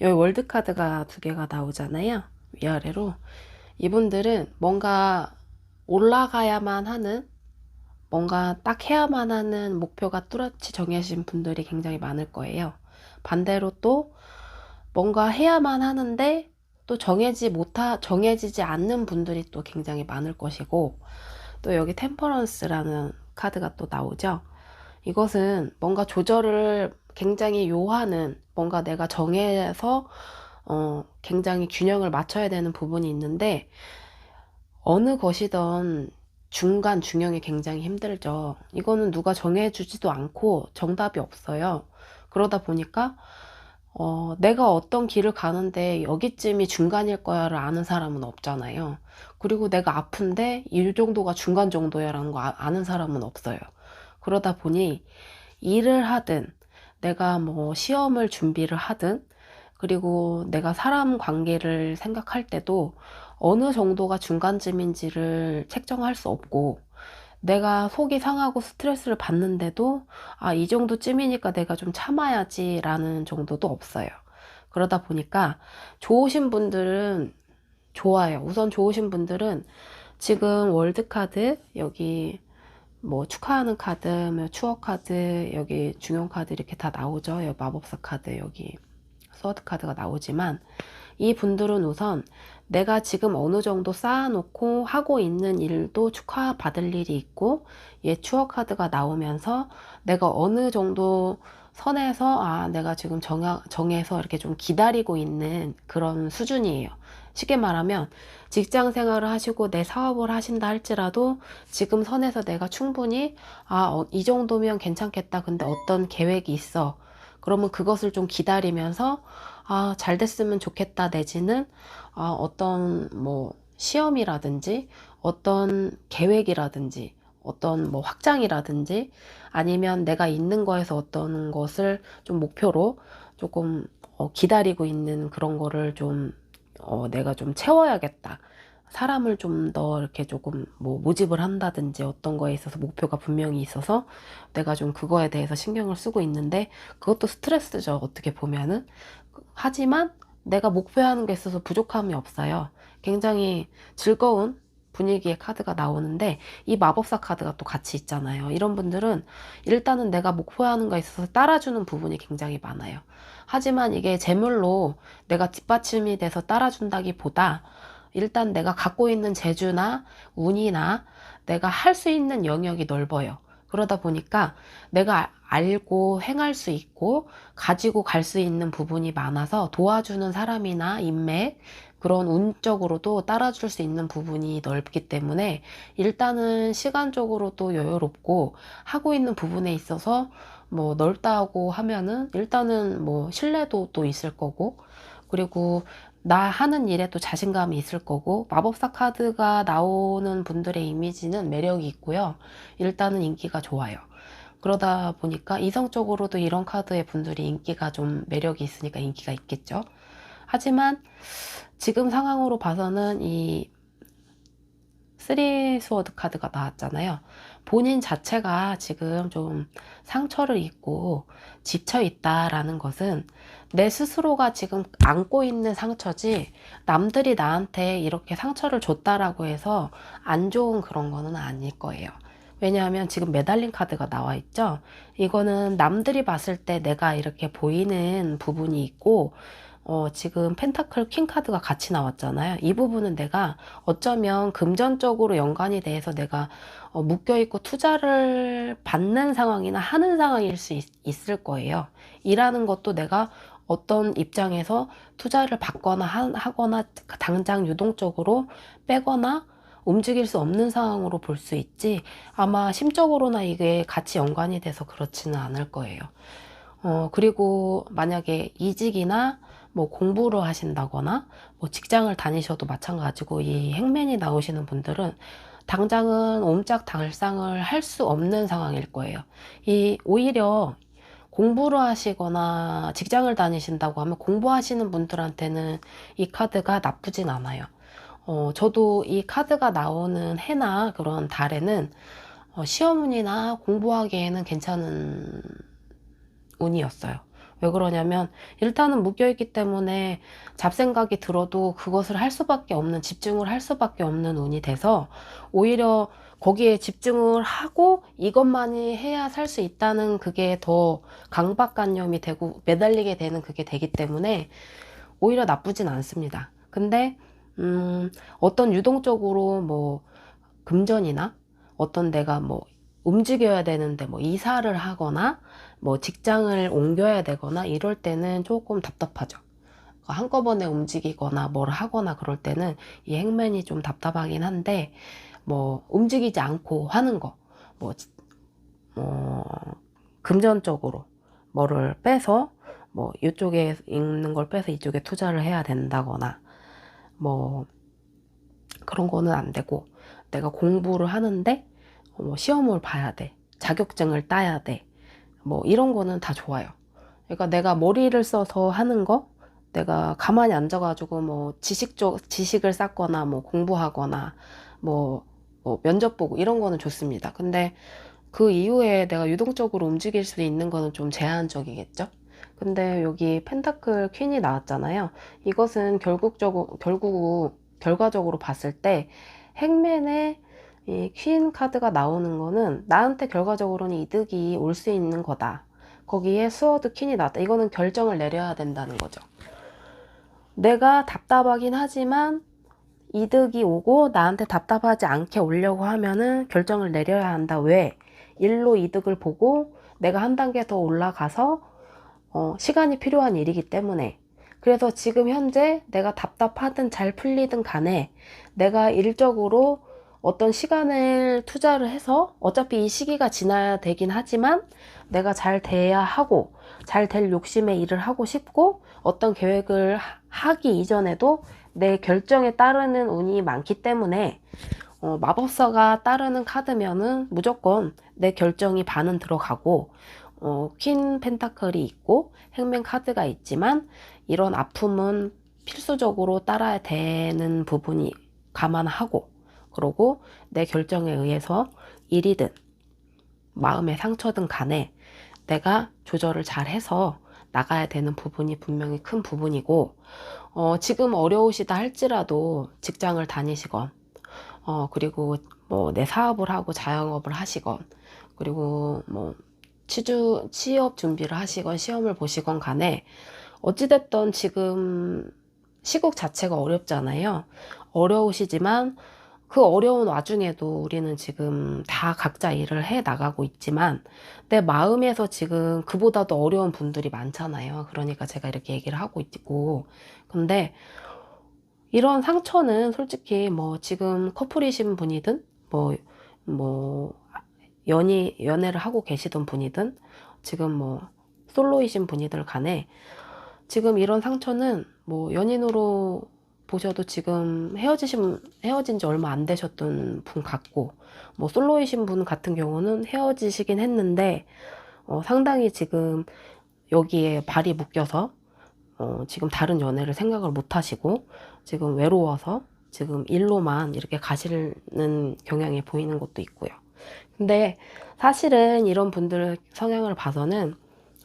여기 월드카드가 두 개가 나오잖아요. 위아래로. 이분들은 뭔가 올라가야만 하는 뭔가 딱 해야만 하는 목표가 뚜렷이 정해진 분들이 굉장히 많을 거예요. 반대로 또 뭔가 해야만 하는데 또 정해지지 않는 분들이 또 굉장히 많을 것이고, 또 여기 템퍼런스라는 카드가 또 나오죠. 이것은 뭔가 조절을 굉장히 요하는, 뭔가 내가 정해서 굉장히 균형을 맞춰야 되는 부분이 있는데, 어느 것이든 중간 중형이 굉장히 힘들죠. 이거는 누가 정해주지도 않고 정답이 없어요. 그러다 보니까 내가 어떤 길을 가는데 여기쯤이 중간일 거야를 아는 사람은 없잖아요. 그리고 내가 아픈데 이 정도가 중간 정도야라는 거 아는 사람은 없어요. 그러다 보니 일을 하든, 내가 뭐 시험을 준비를 하든, 그리고 내가 사람 관계를 생각할 때도 어느 정도가 중간쯤인지를 책정할 수 없고, 내가 속이 상하고 스트레스를 받는데도 이 정도쯤이니까 내가 좀 참아야지 라는 정도도 없어요. 그러다 보니까 좋으신 분들은 좋아요. 우선 좋으신 분들은 지금 월드카드, 여기 뭐 축하하는 카드, 뭐 추억 카드, 여기 중용 카드 이렇게 다 나오죠. 여기 마법사 카드, 여기 서드 카드가 나오지만, 이 분들은 우선 내가 지금 어느 정도 쌓아놓고 하고 있는 일도 축하받을 일이 있고, 얘 추억 카드가 나오면서 내가 어느 정도 선에서 내가 지금 정해서 이렇게 좀 기다리고 있는 그런 수준이에요. 쉽게 말하면 직장 생활을 하시고 내 사업을 하신다 할지라도 지금 선에서 내가 충분히 이 정도면 괜찮겠다. 근데 어떤 계획이 있어. 그러면 그것을 좀 기다리면서 잘 됐으면 좋겠다, 내지는 어떤 뭐 시험이라든지 어떤 계획이라든지 어떤 뭐 확장이라든지, 아니면 내가 있는 거에서 어떤 것을 좀 목표로 조금 기다리고 있는 그런 거를 좀 내가 좀 채워야겠다. 사람을 좀 더 이렇게 조금 뭐 모집을 한다든지 어떤 거에 있어서 목표가 분명히 있어서 내가 좀 그거에 대해서 신경을 쓰고 있는데, 그것도 스트레스죠, 어떻게 보면은. 하지만 내가 목표하는 게 있어서 부족함이 없어요. 굉장히 즐거운 분위기의 카드가 나오는데, 이 마법사 카드가 또 같이 있잖아요. 이런 분들은 일단은 내가 목표하는 거에 있어서 따라주는 부분이 굉장히 많아요. 하지만 이게 재물로 내가 뒷받침이 돼서 따라준다기보다, 일단 내가 갖고 있는 재주나 운이나 내가 할 수 있는 영역이 넓어요. 그러다 보니까 내가 알고 행할 수 있고 가지고 갈 수 있는 부분이 많아서 도와주는 사람이나 인맥, 그런 운적으로도 따라줄 수 있는 부분이 넓기 때문에 일단은 시간적으로도 여유롭고, 하고 있는 부분에 있어서 뭐 넓다고 하면은 일단은 뭐 신뢰도도 있을 거고, 그리고 나 하는 일에 또 자신감이 있을 거고, 마법사 카드가 나오는 분들의 이미지는 매력이 있고요. 일단은 인기가 좋아요. 그러다 보니까 이성적으로도 이런 카드의 분들이 인기가 좀 매력이 있으니까 인기가 있겠죠. 하지만 지금 상황으로 봐서는 이 쓰리 스워드 카드가 나왔잖아요. 본인 자체가 지금 좀 상처를 입고 지쳐 있다라는 것은 내 스스로가 지금 안고 있는 상처지, 남들이 나한테 이렇게 상처를 줬다라고 해서 안 좋은 그런 거는 아닐 거예요. 왜냐하면 지금 매달린 카드가 나와 있죠. 이거는 남들이 봤을 때 내가 이렇게 보이는 부분이 있고, 지금 펜타클 퀸 카드가 같이 나왔잖아요. 이 부분은 내가 어쩌면 금전적으로 연관이 돼서 내가 묶여있고 투자를 받는 상황이나 하는 상황일 수 있을 거예요. 일하는 것도 내가 어떤 입장에서 투자를 받거나 하거나 당장 유동적으로 빼거나 움직일 수 없는 상황으로 볼 수 있지, 아마 심적으로나 이게 같이 연관이 돼서 그렇지는 않을 거예요. 그리고 만약에 이직이나 뭐 공부를 하신다거나 뭐 직장을 다니셔도 마찬가지고, 이 행맨이 나오시는 분들은 당장은 옴짝달싹을 할 수 없는 상황일 거예요. 오히려 공부를 하시거나 직장을 다니신다고 하면 공부하시는 분들한테는 이 카드가 나쁘진 않아요. 저도 이 카드가 나오는 해나 그런 달에는 시험운이나 공부하기에는 괜찮은 운이었어요. 왜 그러냐면 일단은 묶여있기 때문에 잡생각이 들어도 그것을 할 수밖에 없는, 집중을 할 수밖에 없는 운이 돼서, 오히려 거기에 집중을 하고 이것만이 해야 살 수 있다는 그게 더 강박관념이 되고 매달리게 되는 그게 되기 때문에 오히려 나쁘진 않습니다. 근데 어떤 유동적으로 뭐 금전이나 어떤 내가 뭐 움직여야 되는데 뭐 이사를 하거나 뭐 직장을 옮겨야 되거나 이럴 때는 조금 답답하죠. 한꺼번에 움직이거나 뭘 하거나 그럴 때는 이 행맨이 좀 답답하긴 한데, 뭐 움직이지 않고 하는 거, 뭐 금전적으로 뭐를 빼서 뭐 이쪽에 있는 걸 빼서 이쪽에 투자를 해야 된다거나 뭐 그런 거는 안 되고, 내가 공부를 하는데 뭐 시험을 봐야 돼, 자격증을 따야 돼, 뭐 이런 거는 다 좋아요. 그러니까 내가 머리를 써서 하는 거, 내가 가만히 앉아가지고 뭐 지식을 쌓거나 뭐 공부하거나 뭐 면접 보고 이런 거는 좋습니다. 근데 그 이후에 내가 유동적으로 움직일 수 있는 거는 좀 제한적이겠죠? 근데 여기 펜타클 퀸이 나왔잖아요. 이것은 결과적으로 봤을 때 행맨의 이 퀸 카드가 나오는 거는 나한테 결과적으로는 이득이 올 수 있는 거다. 거기에 스워드 퀸이 나왔다. 이거는 결정을 내려야 된다는 거죠. 내가 답답하긴 하지만 이득이 오고 나한테 답답하지 않게 오려고 하면은 결정을 내려야 한다. 왜? 일로 이득을 보고 내가 한 단계 더 올라가서 시간이 필요한 일이기 때문에. 그래서 지금 현재 내가 답답하든 잘 풀리든 간에 내가 일적으로 어떤 시간을 투자를 해서 어차피 이 시기가 지나야 되긴 하지만 내가 잘 돼야 하고 잘 될 욕심에 일을 하고 싶고 어떤 계획을 하기 이전에도 내 결정에 따르는 운이 많기 때문에 마법사가 따르는 카드면은 무조건 내 결정이 반은 들어가고 퀸 펜타클이 있고 행맨 카드가 있지만 이런 아픔은 필수적으로 따라야 되는 부분이 감안하고, 그리고 내 결정에 의해서 일이든 마음의 상처든 간에 내가 조절을 잘 해서 나가야 되는 부분이 분명히 큰 부분이고, 지금 어려우시다 할지라도 직장을 다니시건 그리고 뭐 내 사업을 하고 자영업을 하시건, 그리고 뭐 취업 준비를 하시건 시험을 보시건 간에 어찌됐든 지금 시국 자체가 어렵잖아요. 어려우시지만 그 어려운 와중에도 우리는 지금 다 각자 일을 해 나가고 있지만 내 마음에서 지금 그보다도 어려운 분들이 많잖아요. 그러니까 제가 이렇게 얘기를 하고 있고, 근데 이런 상처는 솔직히 뭐 지금 커플이신 분이든 뭐 연애를 하고 계시던 분이든 지금 뭐 솔로이신 분이들 간에 지금 이런 상처는 뭐 연인으로 보셔도 지금 헤어진 지 얼마 안 되셨던 분 같고, 뭐 솔로이신 분 같은 경우는 헤어지시긴 했는데 상당히 지금 여기에 발이 묶여서 지금 다른 연애를 생각을 못 하시고 지금 외로워서 지금 일로만 이렇게 가시는 경향이 보이는 것도 있고요. 근데 사실은 이런 분들 성향을 봐서는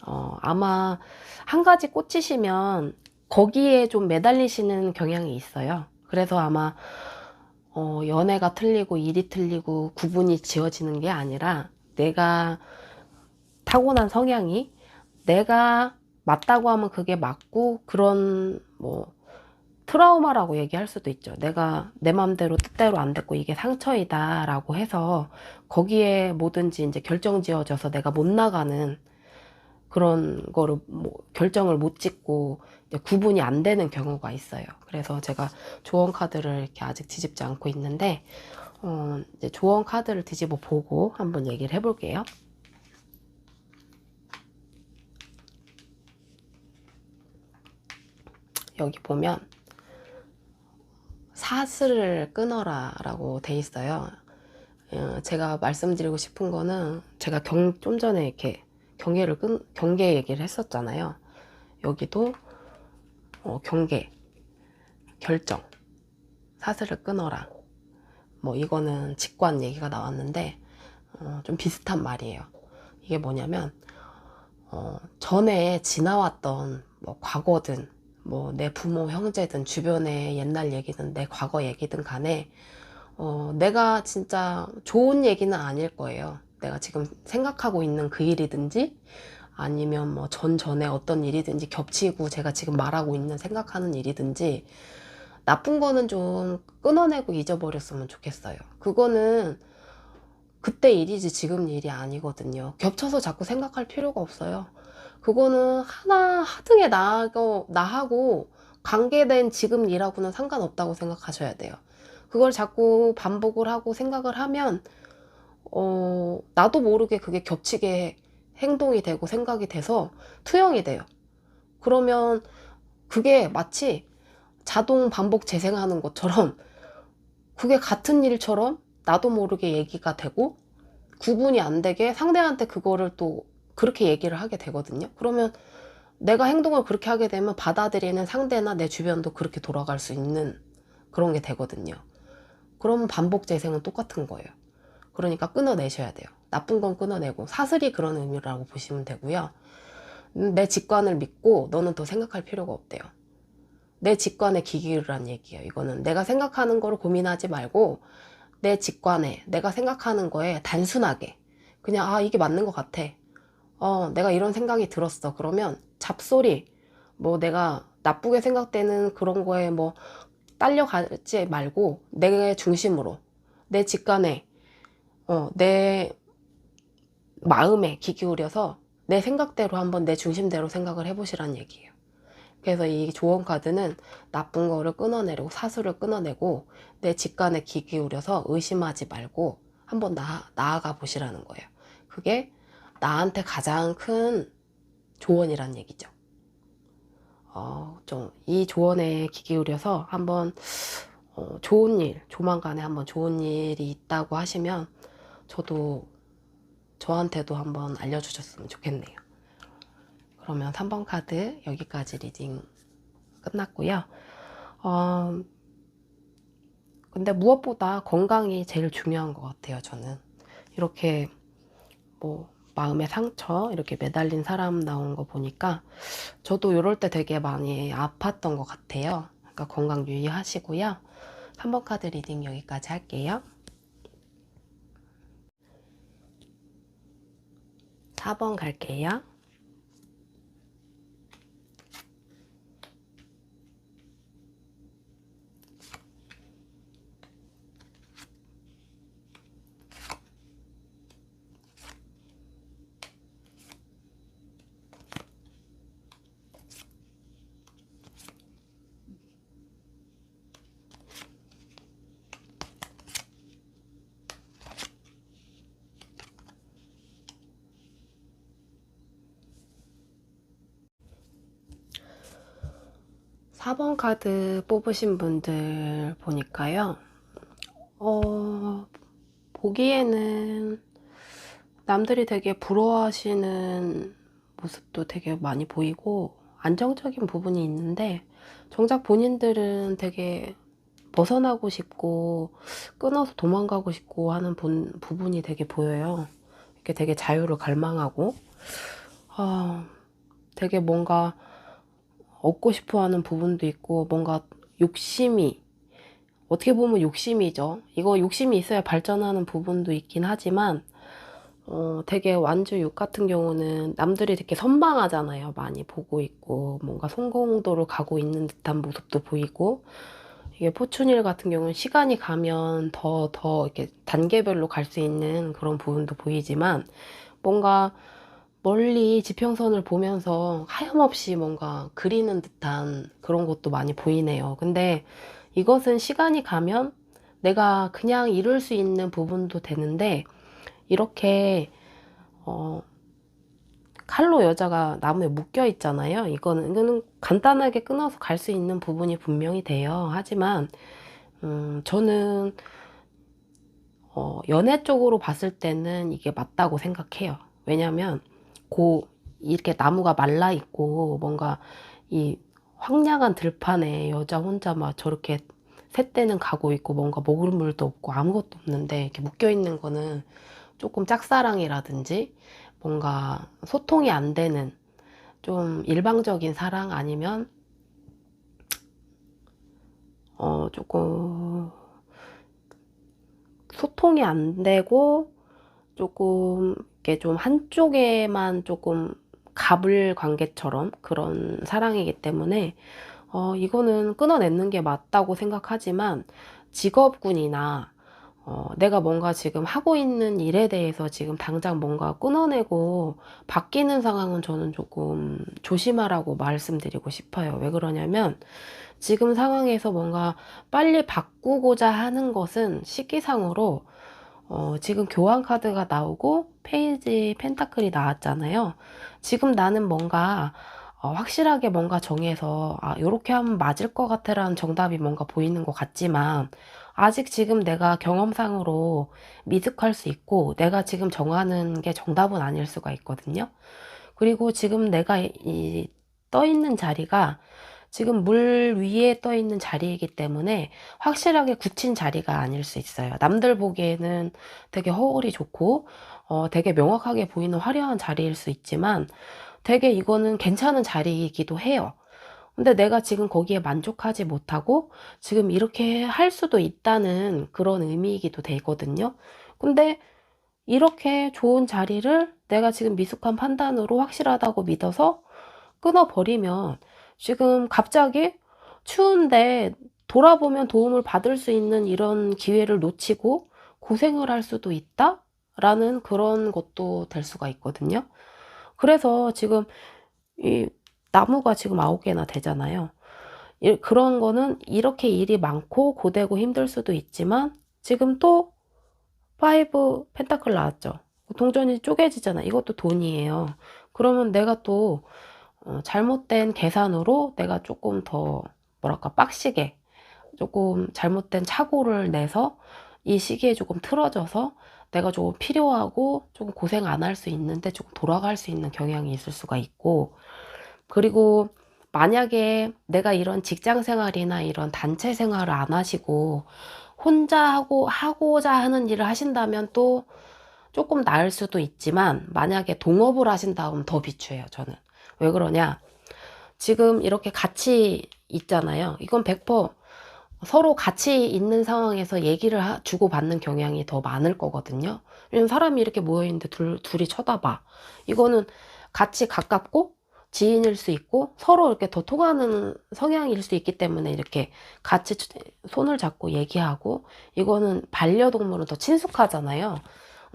아마 한 가지 꽂히시면 거기에 좀 매달리시는 경향이 있어요. 그래서 아마 연애가 틀리고 일이 틀리고 구분이 지어지는 게 아니라 내가 타고난 성향이 내가 맞다고 하면 그게 맞고, 그런 뭐 트라우마라고 얘기할 수도 있죠. 내가 내 맘대로 뜻대로 안 됐고 이게 상처이다 라고 해서 거기에 뭐든지 이제 결정 지어져서 내가 못 나가는 그런 거를 뭐 결정을 못 짓고 구분이 안 되는 경우가 있어요. 그래서 제가 조언 카드를 이렇게 아직 뒤집지 않고 있는데 이제 조언 카드를 뒤집어 보고 한번 얘기를 해볼게요. 여기 보면 사슬을 끊어라 라고 돼 있어요. 제가 말씀드리고 싶은 거는 제가 좀 전에 이렇게 경계 얘기를 했었잖아요. 여기도 경계, 결정, 사슬을 끊어라. 뭐 이거는 직관 얘기가 나왔는데 좀 비슷한 말이에요. 이게 뭐냐면 전에 지나왔던 뭐 과거든 뭐 내 부모 형제든 주변의 옛날 얘기든 내 과거 얘기든 간에 내가 진짜 좋은 얘기는 아닐 거예요. 내가 지금 생각하고 있는 그 일이든지 아니면 뭐 전에 어떤 일이든지 겹치고 제가 지금 말하고 있는 생각하는 일이든지 나쁜 거는 좀 끊어내고 잊어버렸으면 좋겠어요. 그거는 그때 일이지 지금 일이 아니거든요. 겹쳐서 자꾸 생각할 필요가 없어요. 그거는 하등의 나하고 관계된 지금 일하고는 상관없다고 생각하셔야 돼요. 그걸 자꾸 반복을 하고 생각을 하면 나도 모르게 그게 겹치게 행동이 되고 생각이 돼서 투영이 돼요. 그러면 그게 마치 자동 반복 재생하는 것처럼 그게 같은 일처럼 나도 모르게 얘기가 되고 구분이 안 되게 상대한테 그거를 또 그렇게 얘기를 하게 되거든요. 그러면 내가 행동을 그렇게 하게 되면 받아들이는 상대나 내 주변도 그렇게 돌아갈 수 있는 그런 게 되거든요. 그러면 반복 재생은 똑같은 거예요. 그러니까 끊어내셔야 돼요. 나쁜 건 끊어내고 사슬이 그런 의미라고 보시면 되고요. 내 직관을 믿고 너는 더 생각할 필요가 없대요. 내 직관에 귀 기울이란 얘기예요. 이거는 내가 생각하는 거를 고민하지 말고 내 직관에 내가 생각하는 거에 단순하게 그냥 이게 맞는 것 같아. 내가 이런 생각이 들었어. 그러면 잡소리 뭐 내가 나쁘게 생각되는 그런 거에 뭐 딸려가지 말고 내 중심으로 내 직관에 내 마음에 귀 기울여서 내 생각대로 한번 내 중심대로 생각을 해보시라는 얘기예요. 그래서 이 조언 카드는 나쁜 거를 끊어내고 사수를 끊어내고 내 직관에 귀 기울여서 의심하지 말고 한번 나아가 보시라는 거예요. 그게 나한테 가장 큰 조언이란 얘기죠. 좀 이 조언에 귀 기울여서 한번 좋은 일, 조만간에 한번 좋은 일이 있다고 하시면 저한테도 한번 알려주셨으면 좋겠네요. 그러면 3번 카드 여기까지 리딩 끝났고요. 근데 무엇보다 건강이 제일 중요한 것 같아요. 저는 이렇게 뭐 마음의 상처 이렇게 매달린 사람 나온 거 보니까 저도 이럴 때 되게 많이 아팠던 것 같아요. 그러니까 건강 유의하시고요. 3번 카드 리딩 여기까지 할게요. 4번 갈게요. 4번 카드 뽑으신 분들 보니까요. 보기에는 남들이 되게 부러워하시는 모습도 되게 많이 보이고 안정적인 부분이 있는데 정작 본인들은 되게 벗어나고 싶고 끊어서 도망가고 싶고 하는 부분이 되게 보여요. 이렇게 되게 자유를 갈망하고 되게 뭔가 얻고 싶어 하는 부분도 있고 뭔가 욕심이 어떻게 보면 욕심이죠. 이거 욕심이 있어야 발전하는 부분도 있긴 하지만 되게 완주 6 같은 경우는 남들이 되게 선방하잖아요. 많이 보고 있고 뭔가 성공도를 가고 있는 듯한 모습도 보이고 이게 포춘일 같은 경우는 시간이 가면 더 이렇게 단계별로 갈 수 있는 그런 부분도 보이지만 뭔가 멀리 지평선을 보면서 하염없이 뭔가 그리는 듯한 그런 것도 많이 보이네요. 근데 이것은 시간이 가면 내가 그냥 이룰 수 있는 부분도 되는데 이렇게 칼로 여자가 나무에 묶여 있잖아요. 이거는 간단하게 끊어서 갈 수 있는 부분이 분명히 돼요. 하지만 저는 연애 쪽으로 봤을 때는 이게 맞다고 생각해요. 왜냐면 이렇게 나무가 말라 있고 뭔가 이 황량한 들판에 여자 혼자 막 저렇게 새떼는 가고 있고 뭔가 먹을 물도 없고 아무것도 없는데 이렇게 묶여 있는 거는 조금 짝사랑이라든지 뭔가 소통이 안 되는 좀 일방적인 사랑 아니면 조금 소통이 안 되고 조금 이게 좀 한쪽에만 조금 갑을 관계처럼 그런 사랑이기 때문에 이거는 끊어내는 게 맞다고 생각하지만 직업군이나 내가 뭔가 지금 하고 있는 일에 대해서 지금 당장 뭔가 끊어내고 바뀌는 상황은 저는 조금 조심하라고 말씀드리고 싶어요. 왜 그러냐면 지금 상황에서 뭔가 빨리 바꾸고자 하는 것은 시기상으로 지금 교환 카드가 나오고 페이지 펜타클이 나왔잖아요. 지금 나는 뭔가 확실하게 뭔가 정해서 요렇게 하면 맞을 것 같아 라는 정답이 뭔가 보이는 것 같지만 아직 지금 내가 경험상으로 미숙할 수 있고 내가 지금 정하는 게 정답은 아닐 수가 있거든요. 그리고 지금 내가 떠 있는 자리가 지금 물 위에 떠 있는 자리이기 때문에 확실하게 굳힌 자리가 아닐 수 있어요. 남들 보기에는 되게 허울이 좋고 되게 명확하게 보이는 화려한 자리일 수 있지만 되게 이거는 괜찮은 자리이기도 해요. 근데 내가 지금 거기에 만족하지 못하고 지금 이렇게 할 수도 있다는 그런 의미이기도 되거든요. 근데 이렇게 좋은 자리를 내가 지금 미숙한 판단으로 확실하다고 믿어서 끊어버리면 지금 갑자기 추운데 돌아보면 도움을 받을 수 있는 이런 기회를 놓치고 고생을 할 수도 있다? 라는 그런 것도 될 수가 있거든요. 그래서 지금 이 나무가 지금 9개나 되잖아요. 그런 거는 이렇게 일이 많고 고되고 힘들 수도 있지만 지금 또 5 펜타클 나왔죠. 동전이 쪼개지잖아. 이것도 돈이에요. 그러면 내가 또 잘못된 계산으로 내가 조금 더 뭐랄까 빡시게 조금 잘못된 착오를 내서 이 시기에 조금 틀어져서 내가 조금 필요하고 조금 고생 안 할 수 있는데 조금 돌아갈 수 있는 경향이 있을 수가 있고, 그리고 만약에 내가 이런 직장 생활이나 이런 단체 생활을 안 하시고 혼자 하고자 하는 일을 하신다면 또 조금 나을 수도 있지만 만약에 동업을 하신다면 더 비추해요, 저는. 왜 그러냐? 지금 이렇게 같이 있잖아요. 이건 100% 서로 같이 있는 상황에서 얘기를 주고받는 경향이 더 많을 거거든요. 왜냐면 사람이 이렇게 모여있는데 둘이 쳐다봐. 이거는 같이 가깝고 지인일 수 있고 서로 이렇게 더 통하는 성향일 수 있기 때문에 이렇게 같이 손을 잡고 얘기하고, 이거는 반려동물은 더 친숙하잖아요.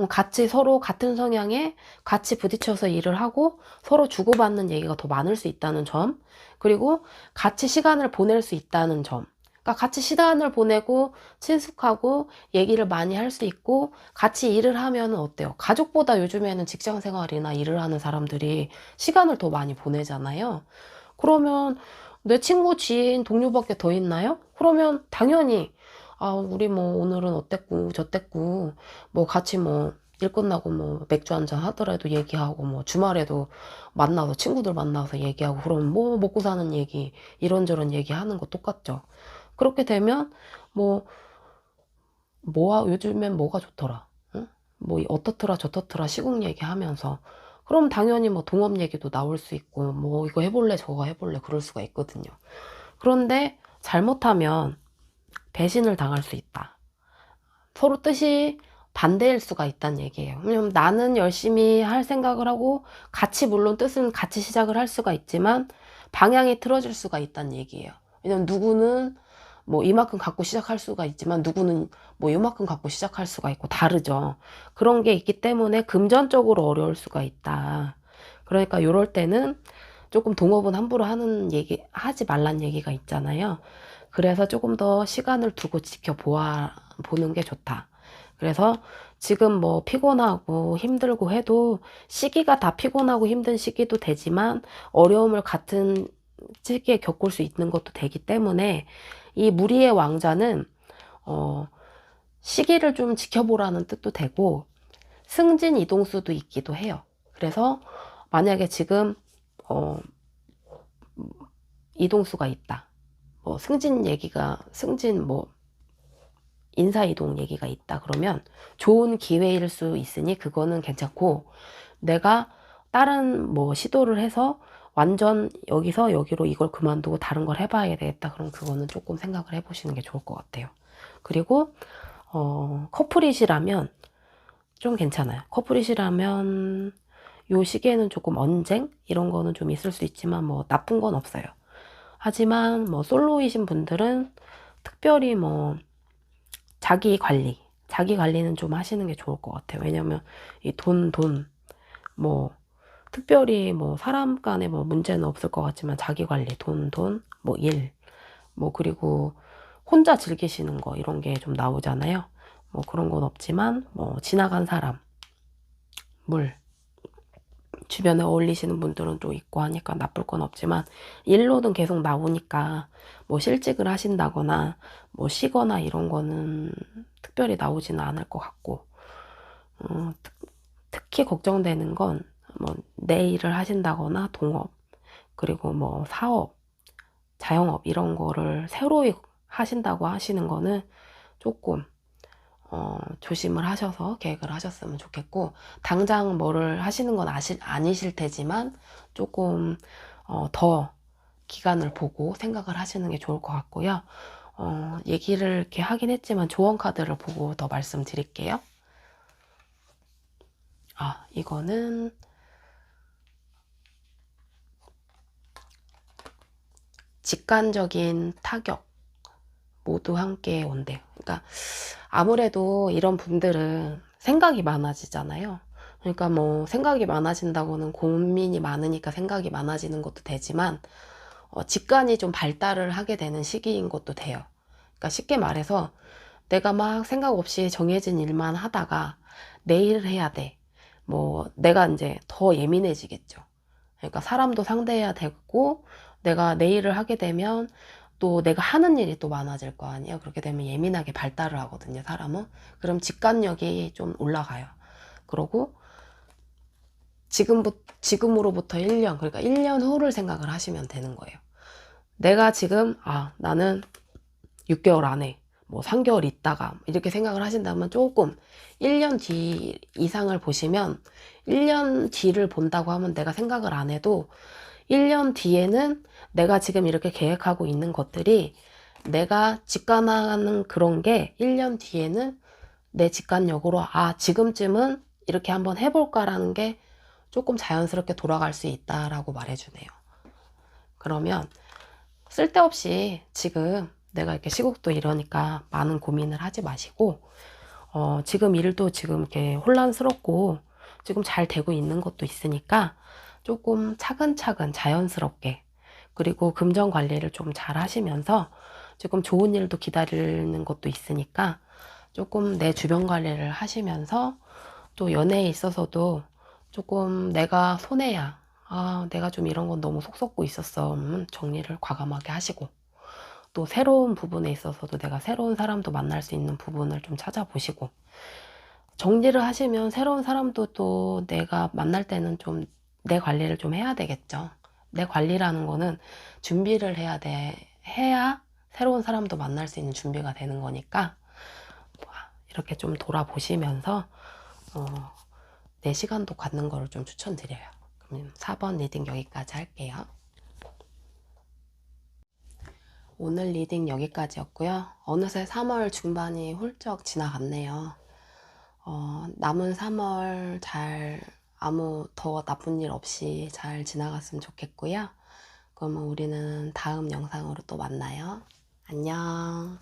같이 서로 같은 성향에 같이 부딪혀서 일을 하고 서로 주고받는 얘기가 더 많을 수 있다는 점, 그리고 같이 시간을 보낼 수 있다는 점. 그러니까 같이 시간을 보내고 친숙하고 얘기를 많이 할 수 있고 같이 일을 하면 어때요? 가족보다 요즘에는 직장 생활이나 일을 하는 사람들이 시간을 더 많이 보내잖아요. 그러면 내 친구, 지인, 동료밖에 더 있나요? 그러면 당연히 우리 뭐 오늘은 어땠고 저땠고 뭐 같이 뭐 일 끝나고 뭐 맥주 한잔 하더라도 얘기하고 뭐 주말에도 만나서 친구들 만나서 얘기하고 그러면 뭐 먹고 사는 얘기 이런저런 얘기하는 거 똑같죠. 그렇게 되면 뭐 요즘엔 뭐가 좋더라, 응? 뭐 어떻더라 저떻더라 시국 얘기하면서 그럼 당연히 뭐 동업 얘기도 나올 수 있고 뭐 이거 해볼래 저거 해볼래 그럴 수가 있거든요. 그런데 잘못하면 배신을 당할 수 있다. 서로 뜻이 반대일 수가 있다는 얘기예요. 왜냐면 나는 열심히 할 생각을 하고 같이 물론 뜻은 같이 시작을 할 수가 있지만 방향이 틀어질 수가 있다는 얘기예요. 왜냐면 누구는 뭐 이만큼 갖고 시작할 수가 있지만 누구는 뭐 이만큼 갖고 시작할 수가 있고 다르죠. 그런 게 있기 때문에 금전적으로 어려울 수가 있다. 그러니까 요럴 때는 조금 동업은 함부로 하지 말란 얘기가 있잖아요. 그래서 조금 더 시간을 두고 보는 게 좋다. 그래서 지금 뭐 피곤하고 힘들고 해도 시기가 다 피곤하고 힘든 시기도 되지만 어려움을 같은 시기에 겪을 수 있는 것도 되기 때문에 이 무리의 왕자는 시기를 좀 지켜보라는 뜻도 되고 승진 이동수도 있기도 해요. 그래서 만약에 지금 이동수가 있다. 승진 뭐 인사이동 얘기가 있다 그러면 좋은 기회일 수 있으니 그거는 괜찮고, 내가 다른 뭐 시도를 해서 완전 여기서 여기로 이걸 그만두고 다른 걸 해봐야 되겠다 그럼 그거는 조금 생각을 해보시는 게 좋을 것 같아요. 그리고 커플이시라면 좀 괜찮아요. 커플이시라면 요 시기에는 조금 언쟁 이런 거는 좀 있을 수 있지만 뭐 나쁜 건 없어요. 하지만 뭐 솔로이신 분들은 특별히 뭐 자기 관리는 좀 하시는 게 좋을 것 같아요. 왜냐면 이 뭐 특별히 뭐 사람 간에 뭐 문제는 없을 것 같지만 자기 관리, 뭐 일, 뭐 그리고 혼자 즐기시는 거 이런 게 좀 나오잖아요. 뭐 그런 건 없지만 뭐 지나간 사람, 물, 주변에 어울리시는 분들은 또 있고 하니까 나쁠 건 없지만 일로는 계속 나오니까 뭐 실직을 하신다거나 뭐 쉬거나 이런 거는 특별히 나오지는 않을 것 같고 특히 걱정되는 건 뭐 내 일을 하신다거나 동업 그리고 뭐 사업, 자영업 이런 거를 새로 하신다고 하시는 거는 조금 조심을 하셔서 계획을 하셨으면 좋겠고 당장 뭐를 하시는 건 아니실 테지만 조금 더 기간을 보고 생각을 하시는 게 좋을 것 같고요. 얘기를 이렇게 하긴 했지만 조언 카드를 보고 더 말씀드릴게요. 이거는 직관적인 타격 모두 함께 온대요. 그러니까 아무래도 이런 분들은 생각이 많아지잖아요. 그러니까 뭐 생각이 많아진다고는 고민이 많으니까 생각이 많아지는 것도 되지만 직관이 좀 발달을 하게 되는 시기인 것도 돼요. 그러니까 쉽게 말해서 내가 막 생각 없이 정해진 일만 하다가 내일 해야 돼. 뭐 내가 이제 더 예민해지겠죠. 그러니까 사람도 상대해야 되고 내가 내일을 하게 되면 또 내가 하는 일이 또 많아질 거 아니에요. 그렇게 되면 예민하게 발달을 하거든요, 사람은. 그럼 직관력이 좀 올라가요. 그러고 지금으로부터 1년, 그러니까 1년 후를 생각을 하시면 되는 거예요. 내가 지금 나는 6개월 안에 뭐 3개월 있다가 이렇게 생각을 하신다면 조금 1년 뒤 이상을 보시면 1년 뒤를 본다고 하면 내가 생각을 안 해도 1년 뒤에는 내가 지금 이렇게 계획하고 있는 것들이 내가 직관하는 그런 게 1년 뒤에는 내 직관력으로 지금쯤은 이렇게 한번 해볼까라는 게 조금 자연스럽게 돌아갈 수 있다라고 말해주네요. 그러면 쓸데없이 지금 내가 이렇게 시국도 이러니까 많은 고민을 하지 마시고 지금 일도 지금 이렇게 혼란스럽고 지금 잘 되고 있는 것도 있으니까 조금 차근차근 자연스럽게 그리고 금전 관리를 좀 잘 하시면서 지금 좋은 일도 기다리는 것도 있으니까 조금 내 주변 관리를 하시면서 또 연애에 있어서도 조금 내가 손해야 내가 좀 이런 건 너무 속 썩고 있었어 정리를 과감하게 하시고 또 새로운 부분에 있어서도 내가 새로운 사람도 만날 수 있는 부분을 좀 찾아보시고 정리를 하시면 새로운 사람도 또 내가 만날 때는 좀 내 관리를 좀 해야 되겠죠. 내 관리라는 거는 준비를 해야 새로운 사람도 만날 수 있는 준비가 되는 거니까 이렇게 좀 돌아보시면서 내 시간도 갖는 거를 좀 추천드려요. 그럼 4번 리딩 여기까지 할게요. 오늘 리딩 여기까지였고요. 어느새 3월 중반이 훌쩍 지나갔네요. 남은 3월 아무 더 나쁜 일 없이 잘 지나갔으면 좋겠고요. 그러면 우리는 다음 영상으로 또 만나요. 안녕.